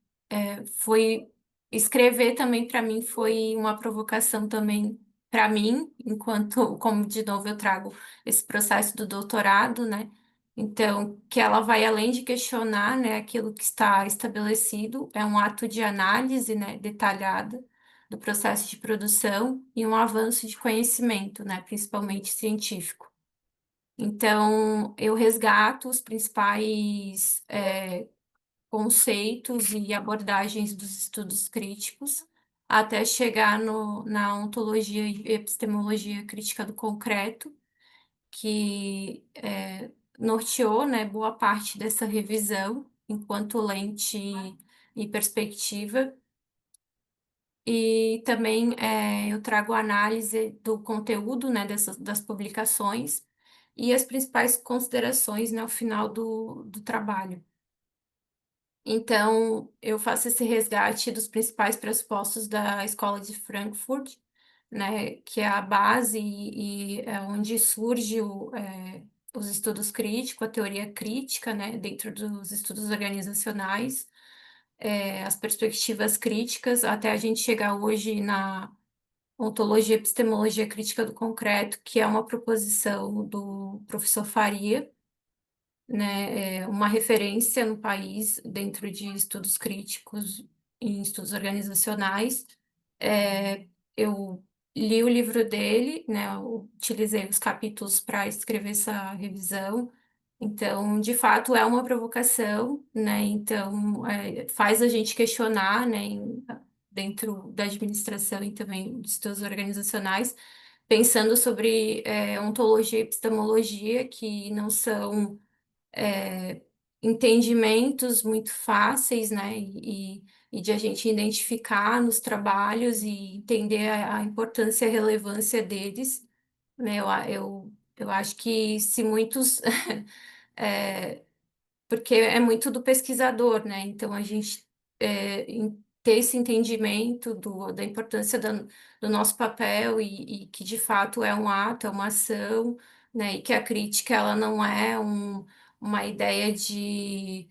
foi escrever também para mim foi uma provocação também para mim, enquanto, como de novo eu trago esse processo do doutorado, né? Então, que ela vai além de questionar, né, aquilo que está estabelecido, é um ato de análise, né, detalhada do processo de produção e um avanço de conhecimento, né, principalmente científico. Então, eu resgato os principais conceitos e abordagens dos estudos críticos, até chegar na ontologia e epistemologia crítica do concreto, que norteou, né, boa parte dessa revisão enquanto lente e perspectiva. E também eu trago a análise do conteúdo, né, das publicações e as principais considerações, né, ao final do trabalho. Então, eu faço esse resgate dos principais pressupostos da Escola de Frankfurt, né, que é a base e é onde surge os estudos críticos, a teoria crítica, né, dentro dos estudos organizacionais, as perspectivas críticas, até a gente chegar hoje na ontologia e epistemologia crítica do concreto, que é uma proposição do professor Faria, né, uma referência no país dentro de estudos críticos em estudos organizacionais. Eu li o livro dele, né, eu utilizei os capítulos para escrever essa revisão. Então, de fato, é uma provocação, né? Então, faz a gente questionar, né, dentro da administração e também de estudos organizacionais, pensando sobre ontologia e epistemologia, que não são entendimentos muito fáceis, né? E de a gente identificar nos trabalhos e entender a importância e a relevância deles, né? Eu acho que se muitos porque é muito do pesquisador, né? Então, a gente ter esse entendimento da importância do nosso papel e que, de fato, é um ato, é uma ação, né? E que a crítica, ela não é uma ideia de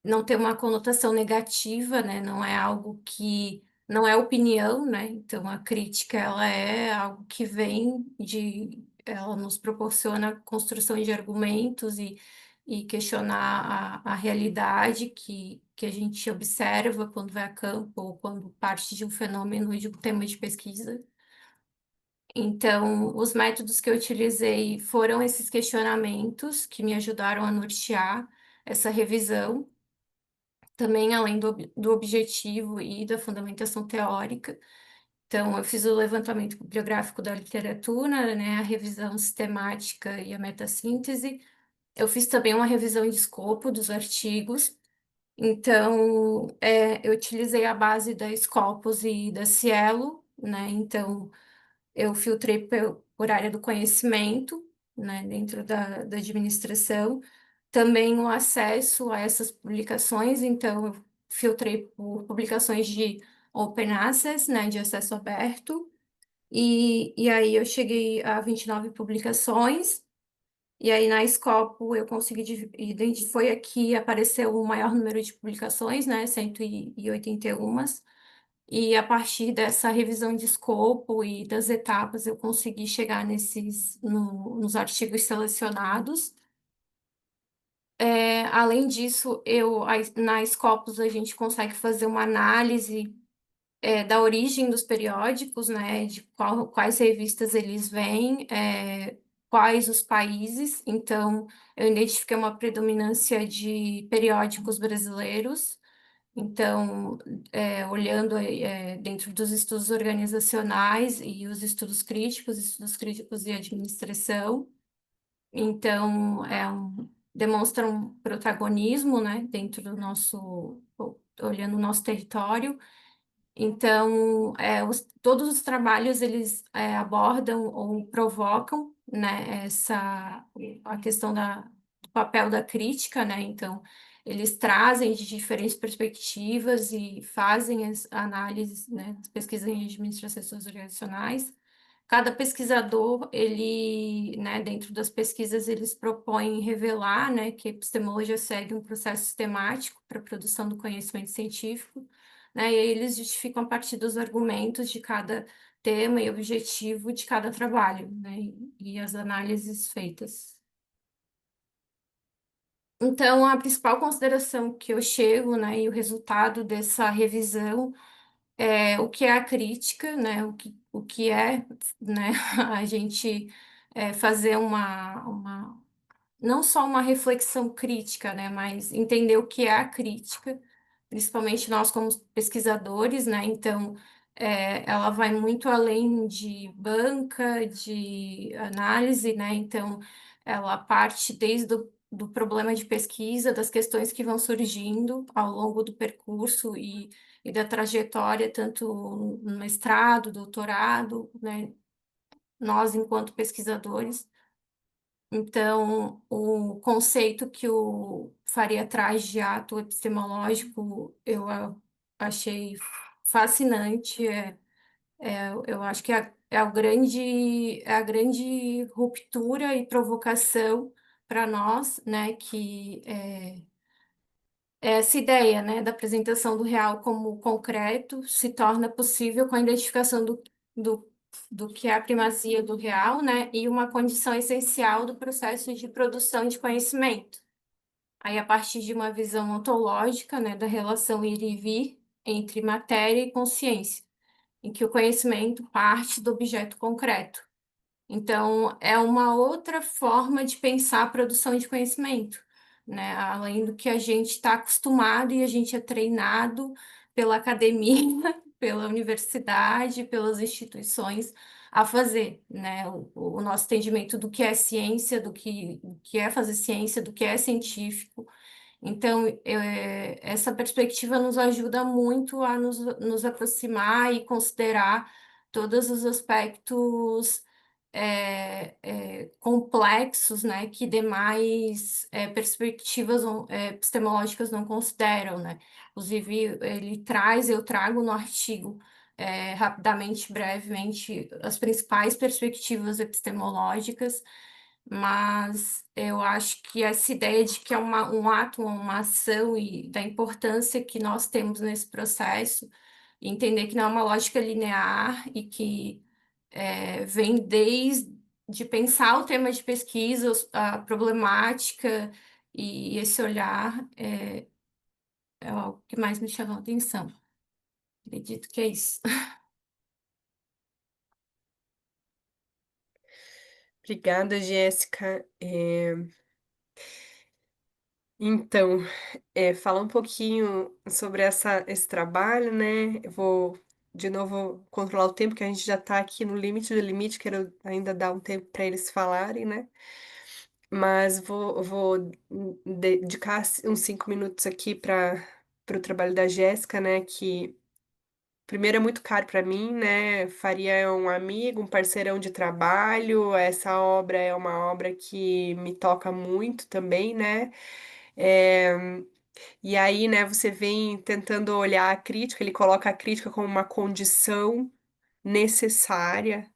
não ter uma conotação negativa, né? Não é algo que... Não é opinião, né? Então, a crítica, ela é algo que vem de... Ela nos proporciona construção de argumentos e questionar a realidade que a gente observa quando vai a campo ou quando parte de um fenômeno, de um tema de pesquisa. Então, os métodos que eu utilizei foram esses questionamentos que me ajudaram a nortear essa revisão, também além do objetivo e da fundamentação teórica. Então, eu fiz o levantamento bibliográfico da literatura, né, a revisão sistemática e a metassíntese. Eu fiz também uma revisão de escopo dos artigos. Então, eu utilizei a base da Scopus e da Cielo, né? Então, eu filtrei por área do conhecimento, né, dentro da administração. Também o acesso a essas publicações, então eu filtrei por publicações de open access, né, de acesso aberto, e aí eu cheguei a 29 publicações, e aí na Scopus eu consegui foi aqui apareceu o maior número de publicações, né, 181, e a partir dessa revisão de escopo e das etapas, eu consegui chegar nos artigos selecionados. Além disso, na Scopus a gente consegue fazer uma análise da origem dos periódicos, né, de quais revistas eles vêm, quais os países. Então, eu identifiquei uma predominância de periódicos brasileiros. Então, olhando dentro dos estudos organizacionais e os estudos críticos e administração, então demonstra um protagonismo, né, dentro do olhando o nosso território. Então, todos os trabalhos eles abordam ou provocam, né, a questão do papel da crítica, né? Então, eles trazem de diferentes perspectivas e fazem as análises, né, as pesquisas em administrações organizacionais. Cada pesquisador, ele, né, dentro das pesquisas, eles propõem revelar, né, que a epistemologia segue um processo sistemático para a produção do conhecimento científico, né? E aí eles justificam a partir dos argumentos de cada tema e objetivo de cada trabalho, né? E as análises feitas. Então, a principal consideração que eu chego, né, e o resultado dessa revisão é o que é a crítica, né, o que é, né, a gente fazer não só uma reflexão crítica, né, mas entender o que é a crítica, principalmente nós como pesquisadores, né, então ela vai muito além de banca, de análise, né, então ela parte desde do problema de pesquisa, das questões que vão surgindo ao longo do percurso e da trajetória, tanto no mestrado, doutorado, né, nós enquanto pesquisadores. Então, o conceito que o Faria traz de ato epistemológico, achei fascinante. Eu acho que é a grande ruptura e provocação para nós, né, que essa ideia, né, da apresentação do real como concreto se torna possível com a identificação do, do que é a primazia do real, né, e uma condição essencial do processo de produção de conhecimento. Aí, a partir de uma visão ontológica, né, da relação ir e vir entre matéria e consciência, em que o conhecimento parte do objeto concreto. Então, é uma outra forma de pensar a produção de conhecimento, né? Além do que a gente está acostumado e a gente é treinado pela academia, pela universidade, pelas instituições a fazer, né? O nosso entendimento do que é ciência, do que é fazer ciência, do que é científico. Então, essa perspectiva nos ajuda muito a nos aproximar e considerar todos os aspectos complexos, né, que demais perspectivas epistemológicas não consideram, né? Inclusive, eu trago no artigo, rapidamente, brevemente, as principais perspectivas epistemológicas, mas eu acho que essa ideia de que é um ato, uma ação e da importância que nós temos nesse processo, e entender que não é uma lógica linear e que vem desde de pensar o tema de pesquisa, a problemática e esse olhar é o que mais me chamou a atenção. Acredito que é isso. Obrigada, Jéssica. Então, falar um pouquinho sobre esse trabalho, né? Eu vou, de novo, controlar o tempo, que a gente já está aqui no limite do limite, quero ainda dar um tempo para eles falarem, né? Mas vou dedicar uns 5 minutos aqui para o trabalho da Jéssica, né? Que primeiro é muito caro para mim, né? Faria é um amigo, um parceirão de trabalho. Essa obra é uma obra que me toca muito também, né? É, e aí, né, você vem tentando olhar a crítica, ele coloca a crítica como uma condição necessária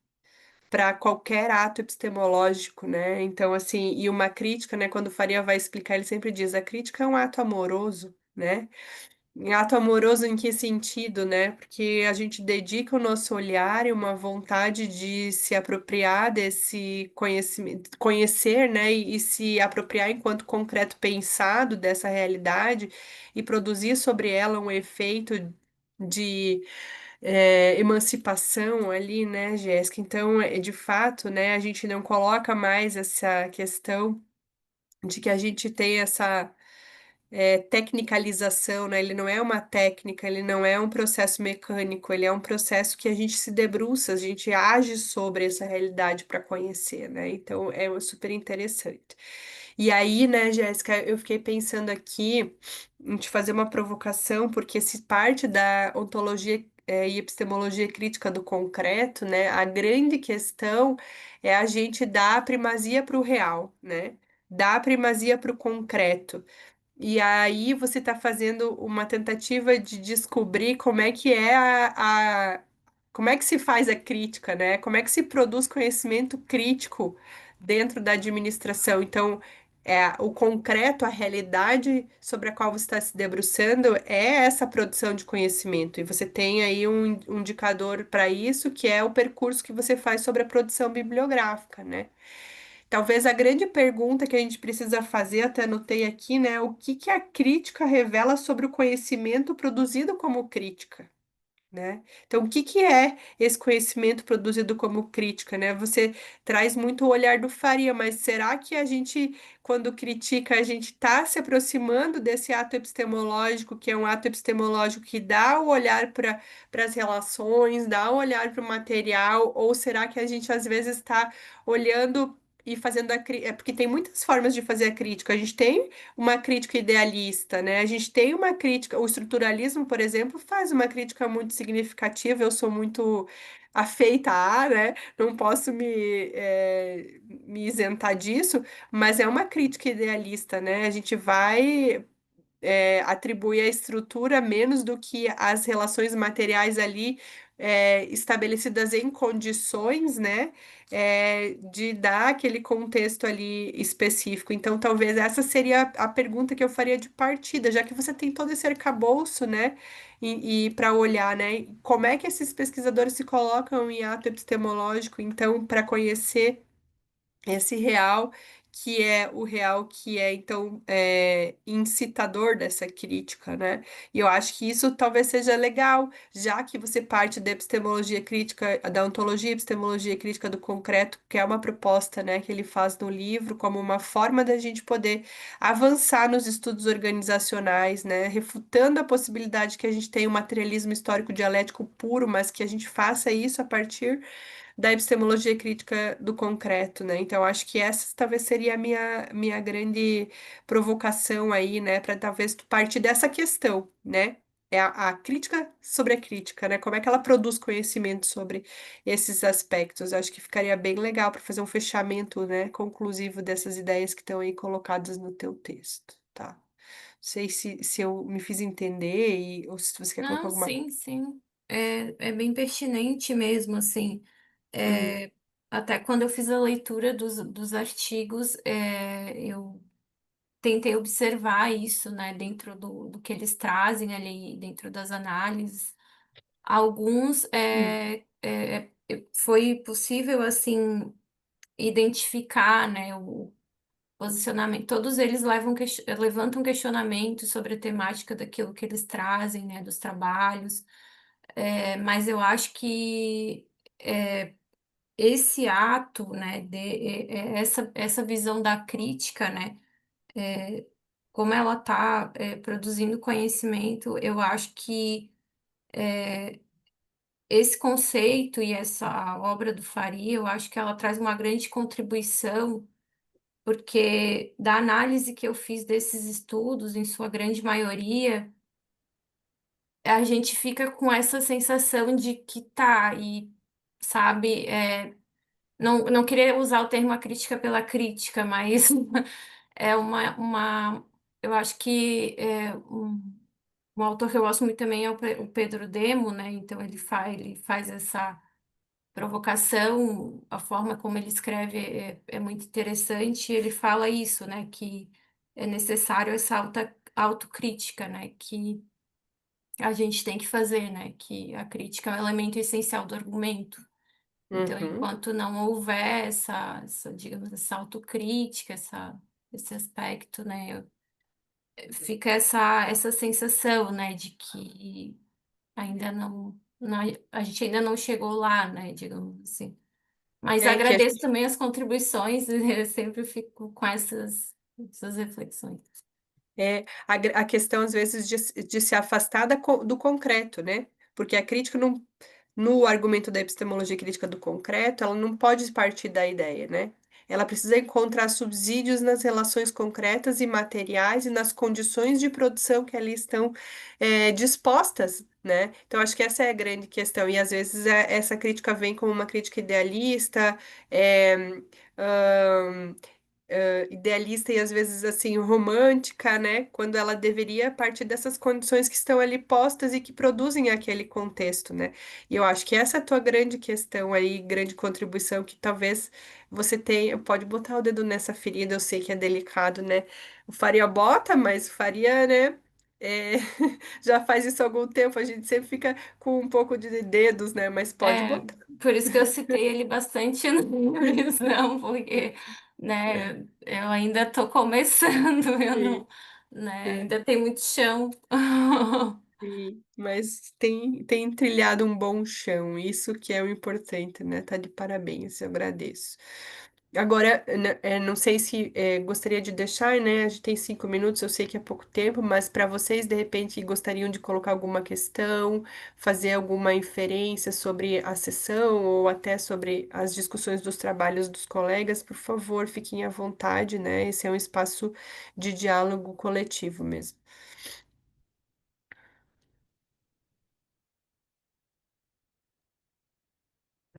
para qualquer ato epistemológico, né? Então, assim, e uma crítica, né, quando o Faria vai explicar, ele sempre diz, a crítica é um ato amoroso, né? Um ato amoroso em que sentido, né? Porque a gente dedica o nosso olhar e uma vontade de se apropriar desse conhecimento, conhecer, né? E se apropriar enquanto concreto pensado dessa realidade e produzir sobre ela um efeito de emancipação ali, né, Jéssica? Então, de fato, né, a gente não coloca mais essa questão de que a gente tem essa tecnicalização, né? Ele não é uma técnica, ele não é um processo mecânico, ele é um processo que a gente se debruça, a gente age sobre essa realidade para conhecer, né? Então é super interessante. E aí, né, Jéssica, eu fiquei pensando aqui em te fazer uma provocação, porque se parte da ontologia e epistemologia crítica do concreto, né? A grande questão é a gente dar a primazia para o real, né? Dar a primazia para o concreto. E aí você está fazendo uma tentativa de descobrir como é que é como é que se faz a crítica, né? Como é que se produz conhecimento crítico dentro da administração. Então, o concreto, a realidade sobre a qual você está se debruçando é essa produção de conhecimento. E você tem aí um indicador para isso, que é o percurso que você faz sobre a produção bibliográfica, né? Talvez a grande pergunta que a gente precisa fazer, até anotei aqui, né? O que que a crítica revela sobre o conhecimento produzido como crítica? Né? Então, o que que é esse conhecimento produzido como crítica, né? Você traz muito o olhar do Faria, mas será que a gente, quando critica, a gente está se aproximando desse ato epistemológico, que é um ato epistemológico que dá o olhar para as relações, dá o olhar para o material, ou será que a gente às vezes está olhando e fazendo a crítica? Porque tem muitas formas de fazer a crítica. A gente tem uma crítica idealista, né? A gente tem uma crítica, o estruturalismo, por exemplo, faz uma crítica muito significativa. Eu sou muito afeita a, né? Não posso me isentar disso, mas é uma crítica idealista, né? A gente vai atribui à estrutura menos do que as relações materiais ali estabelecidas em condições, né, de dar aquele contexto ali específico. Então, talvez essa seria a pergunta que eu faria de partida, já que você tem todo esse arcabouço, né, e para olhar, né, como é que esses pesquisadores se colocam em ato epistemológico, então, para conhecer esse real, que é o real que é, então, incitador dessa crítica, né? E eu acho que isso talvez seja legal, já que você parte da epistemologia crítica, da ontologia epistemologia crítica do concreto, que é uma proposta, né, que ele faz no livro, como uma forma da gente poder avançar nos estudos organizacionais, né? Refutando a possibilidade que a gente tenha um materialismo histórico dialético puro, mas que a gente faça isso a partir da epistemologia crítica do concreto, né? Então, acho que essa talvez seria a minha grande provocação aí, né? Para talvez tu partir dessa questão, né? É a crítica sobre a crítica, né? Como é que ela produz conhecimento sobre esses aspectos? Acho que ficaria bem legal para fazer um fechamento, né, conclusivo dessas ideias que estão aí colocadas no teu texto, tá? Não sei se eu me fiz entender ou se você quer colocar Não, alguma. sim, sim. É bem pertinente mesmo, assim. Hum, É, até quando eu fiz a leitura dos artigos, eu tentei observar isso, né, dentro do que eles trazem ali, dentro das análises. Alguns hum, foi possível, assim, identificar, né, o posicionamento. Todos eles levantam questionamentos sobre a temática daquilo que eles trazem, né, dos trabalhos. Mas eu acho que é, esse ato, né, essa visão da crítica, né, como ela está produzindo conhecimento, eu acho que esse conceito e essa obra do Faria, eu acho que ela traz uma grande contribuição, porque da análise que eu fiz desses estudos, em sua grande maioria, a gente fica com essa sensação de que tá, e sabe, não queria usar o termo a crítica pela crítica, mas é eu acho que um autor que eu gosto muito também é o Pedro Demo, né? Então ele faz essa provocação, a forma como ele escreve é muito interessante. Ele fala isso, né? Que é necessário essa autocrítica, né? Que a gente tem que fazer, né? Que a crítica é um elemento essencial do argumento. Então, uhum. enquanto não houver digamos, essa autocrítica, esse aspecto, né, fica essa sensação, né, de que ainda a gente ainda não chegou lá, né, digamos assim. Mas É que a agradeço também as contribuições, eu sempre fico com essas reflexões. a questão, às vezes, de se afastar do concreto, né? Porque a crítica não, no argumento da epistemologia crítica do concreto, ela não pode partir da ideia, né? Ela precisa encontrar subsídios nas relações concretas e materiais e nas condições de produção que ali estão dispostas, né? Então, acho que essa é a grande questão. E às vezes essa crítica vem como uma crítica idealista, é, idealista e às vezes assim romântica, né? Quando ela deveria partir dessas condições que estão ali postas e que produzem aquele contexto, né? E eu acho que essa é a tua grande questão aí, grande contribuição que talvez você tenha, pode botar o dedo nessa ferida, eu sei que é delicado, né? O Faria bota, mas o Faria, né? é, já faz isso há algum tempo, a gente sempre fica com um pouco de dedos, né? Mas pode É, botar. por isso que eu citei ele bastante no livro, não, porque, É, né, eu ainda tô começando, eu não, sim, né, é. ainda tem muito chão. Sim, mas tem trilhado um bom chão, isso que é o importante, né? Tá de parabéns, eu agradeço. Agora, não sei se gostaria de deixar, né? A gente tem 5 minutos, eu sei que é pouco tempo, mas para vocês, de repente, gostariam de colocar alguma questão, fazer alguma inferência sobre a sessão ou até sobre as discussões dos trabalhos dos colegas, por favor, fiquem à vontade, né? Esse é um espaço de diálogo coletivo mesmo.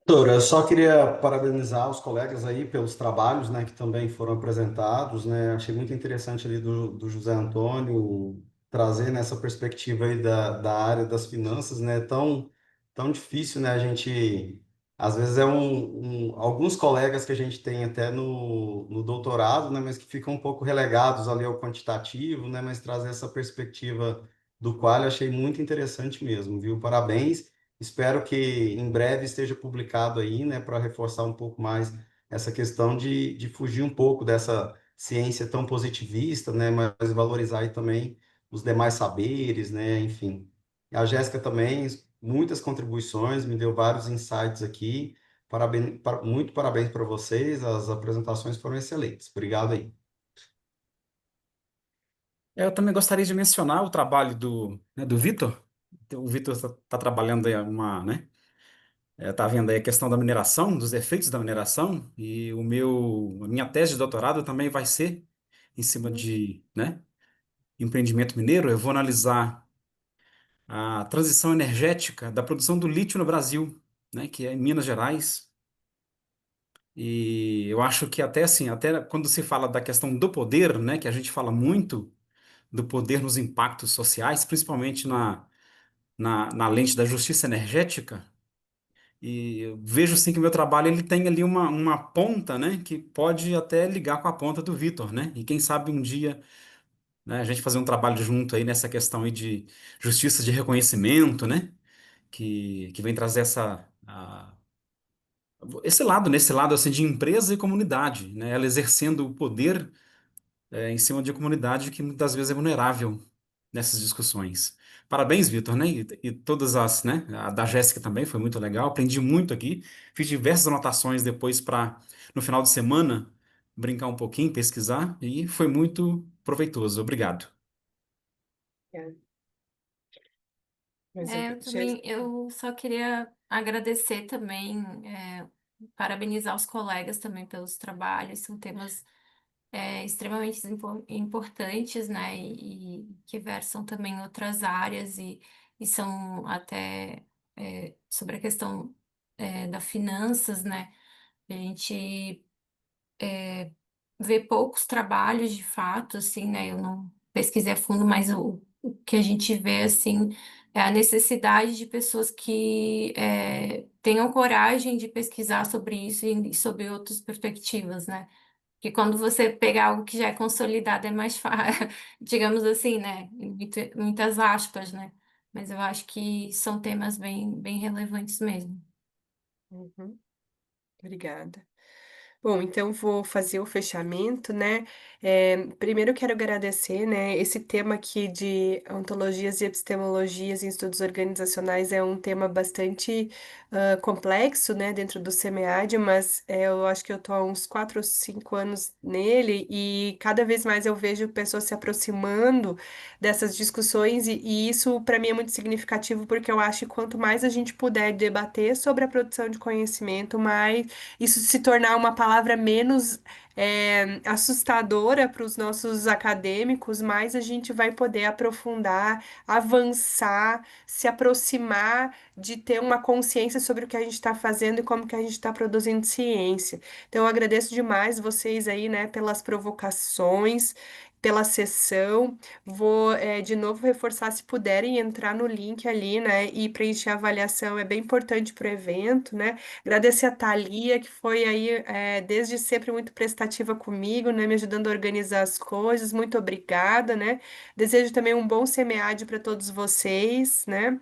Doutora, eu só queria parabenizar os colegas aí pelos trabalhos, né, que também foram apresentados, né, achei muito interessante ali do José Antônio trazer nessa perspectiva aí da área das finanças, né, tão difícil, né, a gente, às vezes alguns colegas que a gente tem até no doutorado, né, mas que ficam um pouco relegados ali ao quantitativo, né, mas trazer essa perspectiva do qual eu achei muito interessante mesmo, viu? Parabéns. Espero que em breve esteja publicado aí, né, para reforçar um pouco mais essa questão de fugir um pouco dessa ciência tão positivista, né, mas valorizar aí também os demais saberes, né, enfim. A Jéssica também, muitas contribuições, me deu vários insights aqui. Muito parabéns para vocês, as apresentações foram excelentes. Obrigado aí. Eu também gostaria de mencionar o trabalho do Vitor. O Vitor está trabalhando aí né? Tá vendo aí a questão da mineração, dos efeitos da mineração, e a minha tese de doutorado também vai ser em cima de, né, empreendimento mineiro. Eu vou analisar a transição energética da produção do lítio no Brasil, né, que é em Minas Gerais. E eu acho que até assim, até quando se fala da questão do poder, né, que a gente fala muito do poder nos impactos sociais, principalmente na lente da justiça energética. E eu vejo sim que o meu trabalho ele tem ali uma ponta, né, que pode até ligar com a ponta do Vitor, né? E quem sabe um dia, né, a gente fazer um trabalho junto aí nessa questão aí de justiça de reconhecimento, né? Que vem trazer esse lado, nesse lado assim de empresa e comunidade, né? Ela exercendo o poder em cima de uma comunidade que muitas vezes é vulnerável nessas discussões. Parabéns, Vitor, né? E todas né? A da Jéssica também foi muito legal. Aprendi muito aqui. Fiz diversas anotações depois para, no final de semana, brincar um pouquinho, pesquisar, e foi muito proveitoso. Obrigado. É, mas É, eu também, eu só queria agradecer também, parabenizar os colegas também pelos trabalhos, são temas extremamente importantes, né, e que versam também outras áreas e são até sobre a questão da finanças, né, a gente vê poucos trabalhos de fato, assim, né, eu não pesquisei a fundo, mas o que a gente vê, assim, é a necessidade de pessoas que tenham coragem de pesquisar sobre isso e sobre outras perspectivas, né, porque quando você pegar algo que já é consolidado é mais fácil, digamos assim, né? Muitas aspas, né? Mas eu acho que são temas bem relevantes mesmo. Uhum, obrigada. Bom, então vou fazer o fechamento, né? Primeiro eu quero agradecer, né? Esse tema aqui de ontologias e epistemologias em estudos organizacionais é um tema bastante complexo, né? Dentro do SEMEAD, mas eu acho que eu tô há uns 4 ou 5 anos nele e cada vez mais eu vejo pessoas se aproximando dessas discussões e isso para mim é muito significativo porque eu acho que quanto mais a gente puder debater sobre a produção de conhecimento, mais isso se tornar uma palavra palavra menos assustadora para os nossos acadêmicos, mais a gente vai poder aprofundar, avançar, se aproximar de ter uma consciência sobre o que a gente está fazendo e como que a gente está produzindo ciência. Então, eu agradeço demais vocês aí, né, pelas provocações, pela sessão. Vou, de novo, reforçar, se puderem entrar no link ali, né, e preencher a avaliação, é bem importante para o evento, né? Agradecer a Thalia, que foi aí, desde sempre muito prestativa comigo, né, me ajudando a organizar as coisas. Muito obrigada, né? Desejo também um bom SEMEAD para todos vocês, né?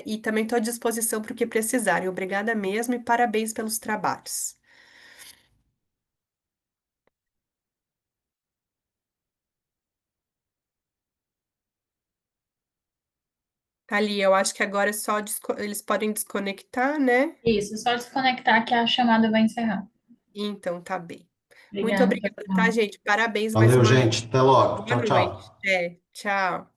E também estou à disposição para o que precisarem. Obrigada mesmo e parabéns pelos trabalhos. Thalia, eu acho que agora é só eles podem desconectar, né? Isso, só desconectar que a chamada vai encerrar. Então, tá bem. Muito Obrigada, obrigada, tá, pessoal. gente? Parabéns mais Valeu, uma vez. gente. Até logo. Boa Tchau, noite. tchau. Tchau.